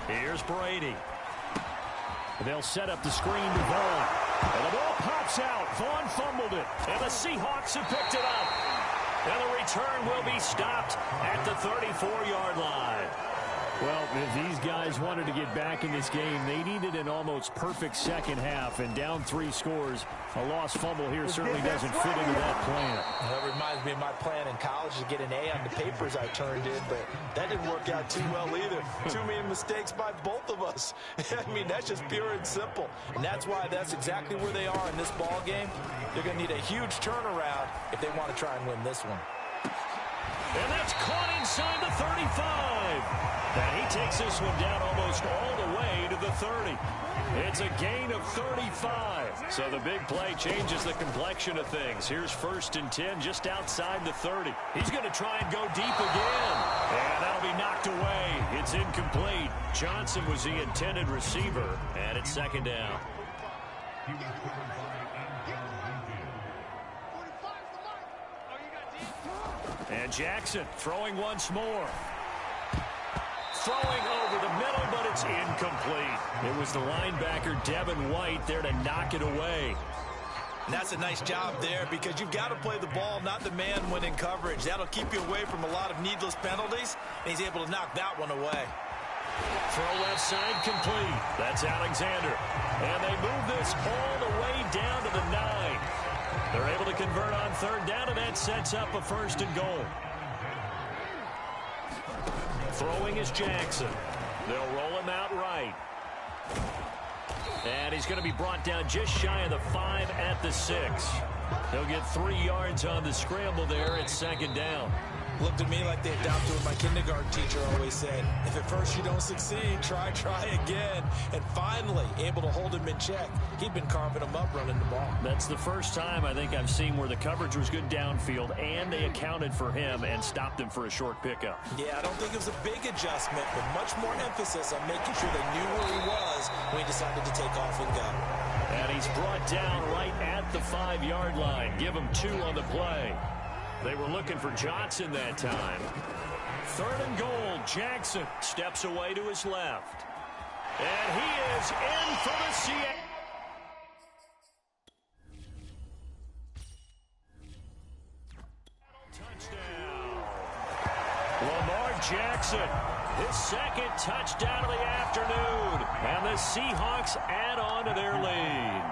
Here's Brady. They'll set up the screen to Vaughn. And the ball pops out. Vaughn fumbled it. And the Seahawks have picked it up. And the return will be stopped at the 34-yard line. Well, if these guys wanted to get back in this game, they needed an almost perfect second half. And down 3 scores, a lost fumble here certainly doesn't fit into that plan. That reminds me of my plan in college to get an A on the papers I turned in, but that didn't work out too well either. Too many mistakes by both of us. I mean, that's just pure and simple. And that's why that's exactly where they are in this ball game. They're going to need a huge turnaround if they want to try and win this one. And that's caught inside the 35. And he takes this one down almost all the way to the 30. It's a gain of 35. So the big play changes the complexion of things. Here's 1st and 10 just outside the 30. He's going to try and go deep again. And that'll be knocked away. It's incomplete. Johnson was the intended receiver. And it's second down. And Jackson throwing once more. Throwing over the middle, but it's incomplete. It was the linebacker, Devin White, there to knock it away. And that's a nice job there because you've got to play the ball, not the man when in coverage. That'll keep you away from a lot of needless penalties, and he's able to knock that one away. Throw left side complete. That's Alexander. And they move this all the way down to the 9. They're able to convert on third down, and that sets up a 1st and goal. Throwing is Jackson. They'll roll him out right. And he's going to be brought down just shy of the 5 at the 6. He'll get 3 yards on the scramble there at second down. Looked at me like they adopted what my kindergarten teacher always said. If at first you don't succeed, try again. And finally, able to hold him in check. He'd been carving him up running the ball. That's the first time I think I've seen where the coverage was good downfield and they accounted for him and stopped him for a short pickup. Yeah, I don't think it was a big adjustment, but much more emphasis on making sure they knew where he was when he decided to take off and go. And he's brought down right at the 5-yard line. Give him 2 on the play. They were looking for Johnson that time. 3rd and goal. Jackson steps away to his left. And he is in for the Seattle. Touchdown. Lamar Jackson, his 2nd touchdown of the afternoon. And the Seahawks add on to their lead.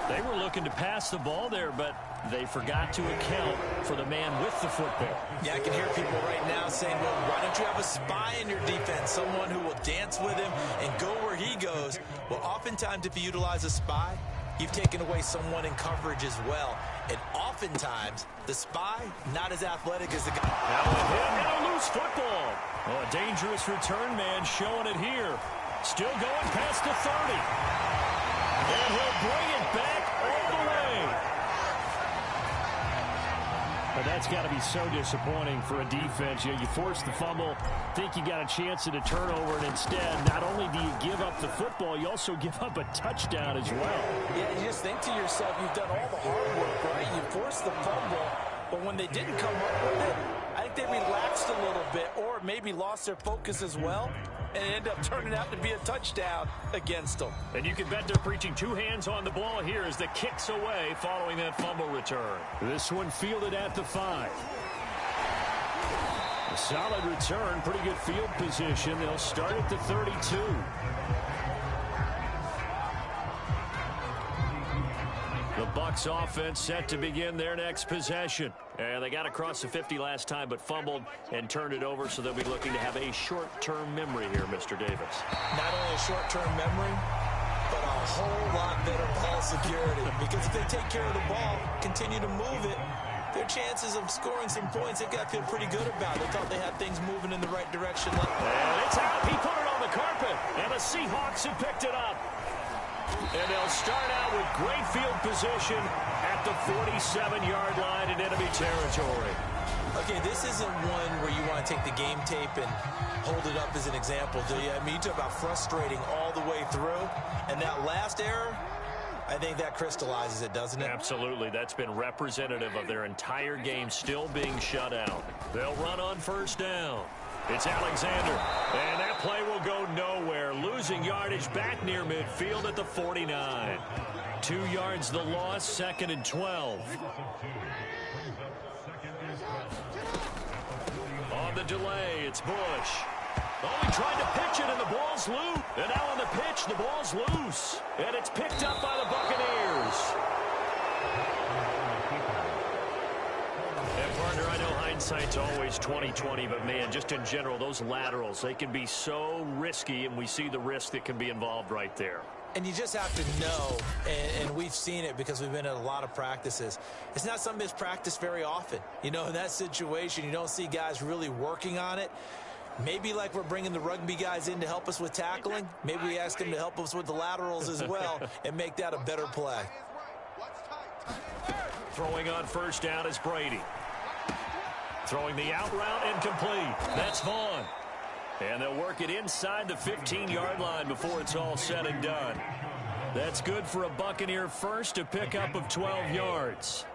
They were looking to pass the ball there, but they forgot to account for the man with the football. Yeah, I can hear people right now saying, well, why don't you have a spy in your defense, someone who will dance with him and go where he goes? Well, oftentimes if you utilize a spy, you've taken away someone in coverage as well. And oftentimes, the spy, not as athletic as the guy. Now a hit and a loose football. Oh, a dangerous return man showing it here. Still going past the 30. And he'll bring it back all the way. But that's got to be so disappointing for a defense. You force the fumble, think you got a chance at a turnover, and instead, not only do you give up the football, you also give up a touchdown as well. Yeah, you just think to yourself, you've done all the hard work, right? You forced the fumble, but when they didn't come up with it, I think they relaxed a little bit or maybe lost their focus as well, and it ended up turning out to be a touchdown against them. And you can bet they're preaching two hands on the ball here as the kick's away following that fumble return. This one fielded at the 5. A solid return, pretty good field position. They'll start at the 32. The Bucs offense set to begin their next possession. And they got across the 50 last time, but fumbled and turned it over, so they'll be looking to have a short-term memory here, Mr. Davis. Not only a short-term memory, but a whole lot better ball security. Because if they take care of the ball, continue to move it, their chances of scoring some points, they've got to feel pretty good about. They thought they had things moving in the right direction. And it's out. He put it on the carpet, and the Seahawks have picked it up. And they'll start out with great field position at the 47-yard line in enemy territory. Okay, this isn't one where you want to take the game tape and hold it up as an example, do you? I mean, you talk about frustrating all the way through. And that last error, I think that crystallizes it, doesn't it? Absolutely. That's been representative of their entire game still being shut out. They'll run on first down. It's Alexander, and that play will go nowhere. Losing yardage back near midfield at the 49. 2 yards the loss, 2nd and 12. On the delay, it's Bush. Oh, he tried to pitch it, and the ball's loose. And now on the pitch, the ball's loose. And it's picked up by the Buccaneers. And, partner, I know hindsight's always 20/20, but, man, just in general, those laterals, they can be so risky, and we see the risk that can be involved right there. And you just have to know, and we've seen it because we've been at a lot of practices, it's not something that's practiced very often. You know, in that situation, you don't see guys really working on it. Maybe like we're bringing the rugby guys in to help us with tackling, maybe we ask them to help us with the laterals as well and make that a better play. Throwing on first down is Brady. Throwing the out route incomplete. That's Vaughn. And they'll work it inside the 15-yard line before it's all said and done. That's good for a Buccaneer first, a pickup of 12 yards.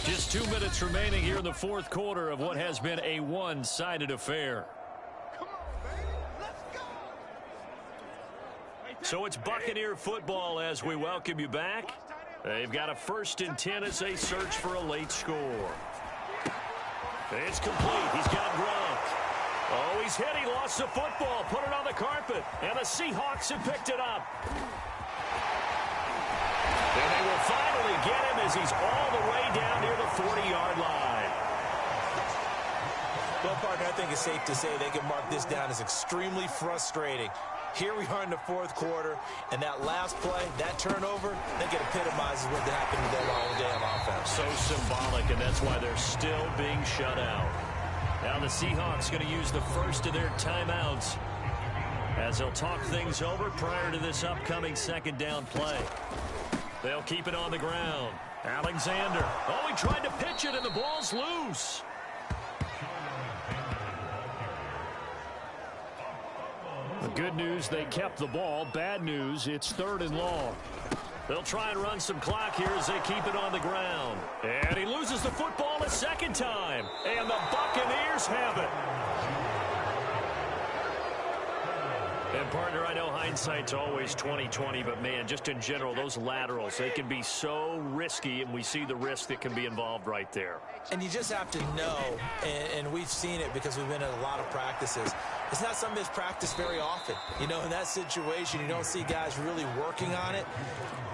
Just 2 minutes remaining here in the fourth quarter of what has been a one-sided affair. So it's Buccaneer football as we welcome you back. They've got a 1st and 10 as they search for a late score. It's complete. He's got Gronk. Oh, he's hit. He lost the football. Put it on the carpet. And the Seahawks have picked it up. And they will finally get him as he's all the way down near the 40-yard line. Well, partner, I think it's safe to say they can mark this down as extremely frustrating. Here we are in the fourth quarter, and that last play, that turnover, I think it epitomizes what happened to them all day on offense. So symbolic, and that's why they're still being shut out. Now the Seahawks going to use the first of their timeouts as they'll talk things over prior to this upcoming 2nd down play. They'll keep it on the ground. Alexander. Oh, he tried to pitch it, and the ball's loose. The good news, they kept the ball. Bad news, it's 3rd and long. They'll try and run some clock here as they keep it on the ground. And he loses the football a 2nd time. And the Buccaneers have it. And, partner, I know hindsight's always 20/20, but, man, just in general, those laterals, they can be so risky, and we see the risk that can be involved right there. And you just have to know, and we've seen it because we've been at a lot of practices, it's not something that's practiced very often. You know, in that situation, you don't see guys really working on it.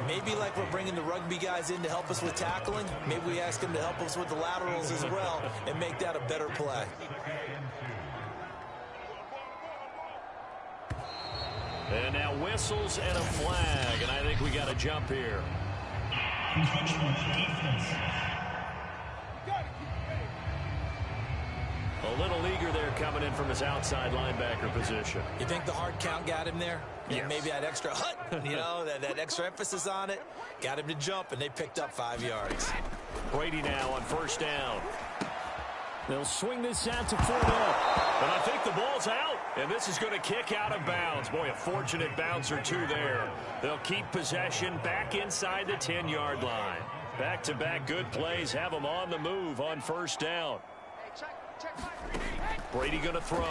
Maybe like we're bringing the rugby guys in to help us with tackling, maybe we ask them to help us with the laterals as well and make that a better play. And now whistles and a flag, and I think we got a jump here. A little eager there coming in from his outside linebacker position. You think the hard count got him there? Yes. Maybe that extra that extra emphasis on it got him to jump, and they picked up 5 yards. Brady now on first down. They'll swing this out to 4 up. And I think the ball's out. And this is going to kick out of bounds. Boy, a fortunate bounce or two there. They'll keep possession back inside the 10-yard line. Back-to-back good plays have them on the move on first down. Brady going to throw.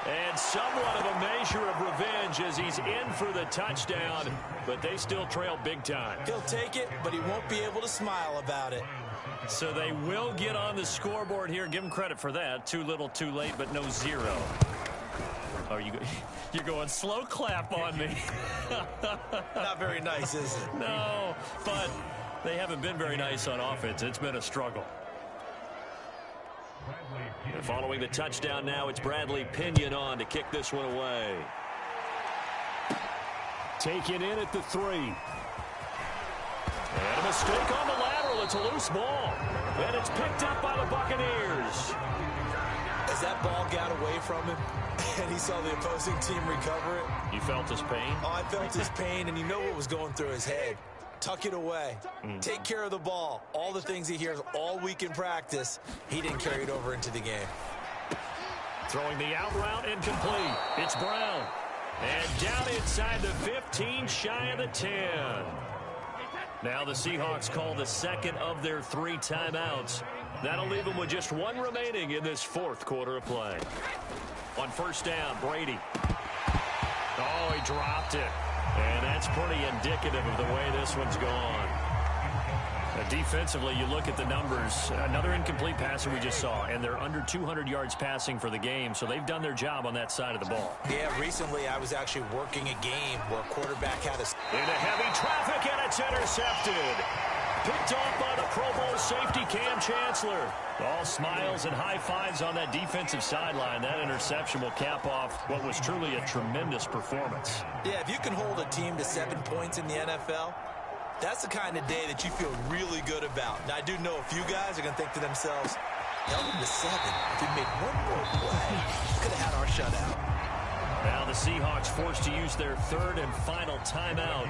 And somewhat of a measure of revenge as he's in for the touchdown. But they still trail big time. He'll take it, but he won't be able to smile about it. So they will get on the scoreboard here. Give them credit for that. Too little, too late, but no 0. Oh, you're going slow clap on me. Not very nice, is it? No, but they haven't been very nice on offense. It's been a struggle. And following the touchdown now, it's Bradley Pinion on to kick this one away. Taken in at the 3. And a mistake on the lateral. It's a loose ball. And it's picked up by the Buccaneers. As that ball got away from him and he saw the opposing team recover it. You felt his pain? Oh, I felt his pain, and you know what was going through his head. Tuck it away. Take care of the ball. All the things he hears all week in practice, he didn't carry it over into the game. Throwing the out route incomplete. It's Brown. And down inside the 15, shy of the 10. Now the Seahawks call the second of their 3 timeouts. That'll leave them with just 1 remaining in this 4th quarter of play. On first down, Brady. Oh, he dropped it. And that's pretty indicative of the way this one's gone. Defensively, you look at the numbers. Another incomplete passer we just saw, and they're under 200 yards passing for the game, so they've done their job on that side of the ball. Yeah, recently I was actually working a game where a quarterback had a... Into heavy traffic, and it's intercepted. Picked off by the Pro Bowl safety Cam Chancellor. All smiles and high fives on that defensive sideline. That interception will cap off what was truly a tremendous performance. Yeah, if you can hold a team to 7 points in the NFL, that's the kind of day that you feel really good about. Now, I do know a few guys are going to think to themselves, held them to 7. If we made 1 more play, could have had our shutout. Now the Seahawks forced to use their 3rd and final timeout.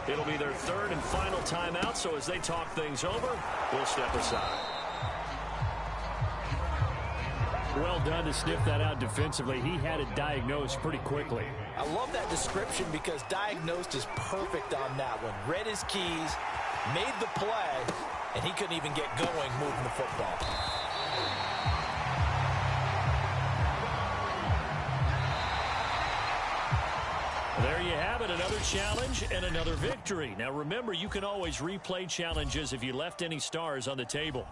It'll be their 3rd and final timeout, so as they talk things over, we'll step aside. Well done to sniff that out defensively. He had it diagnosed pretty quickly. I love that description because diagnosed is perfect on that one. Read his keys, made the play, and he couldn't even get going moving the football. There you have it, another challenge and another victory. Now remember, you can always replay challenges if you left any stars on the table.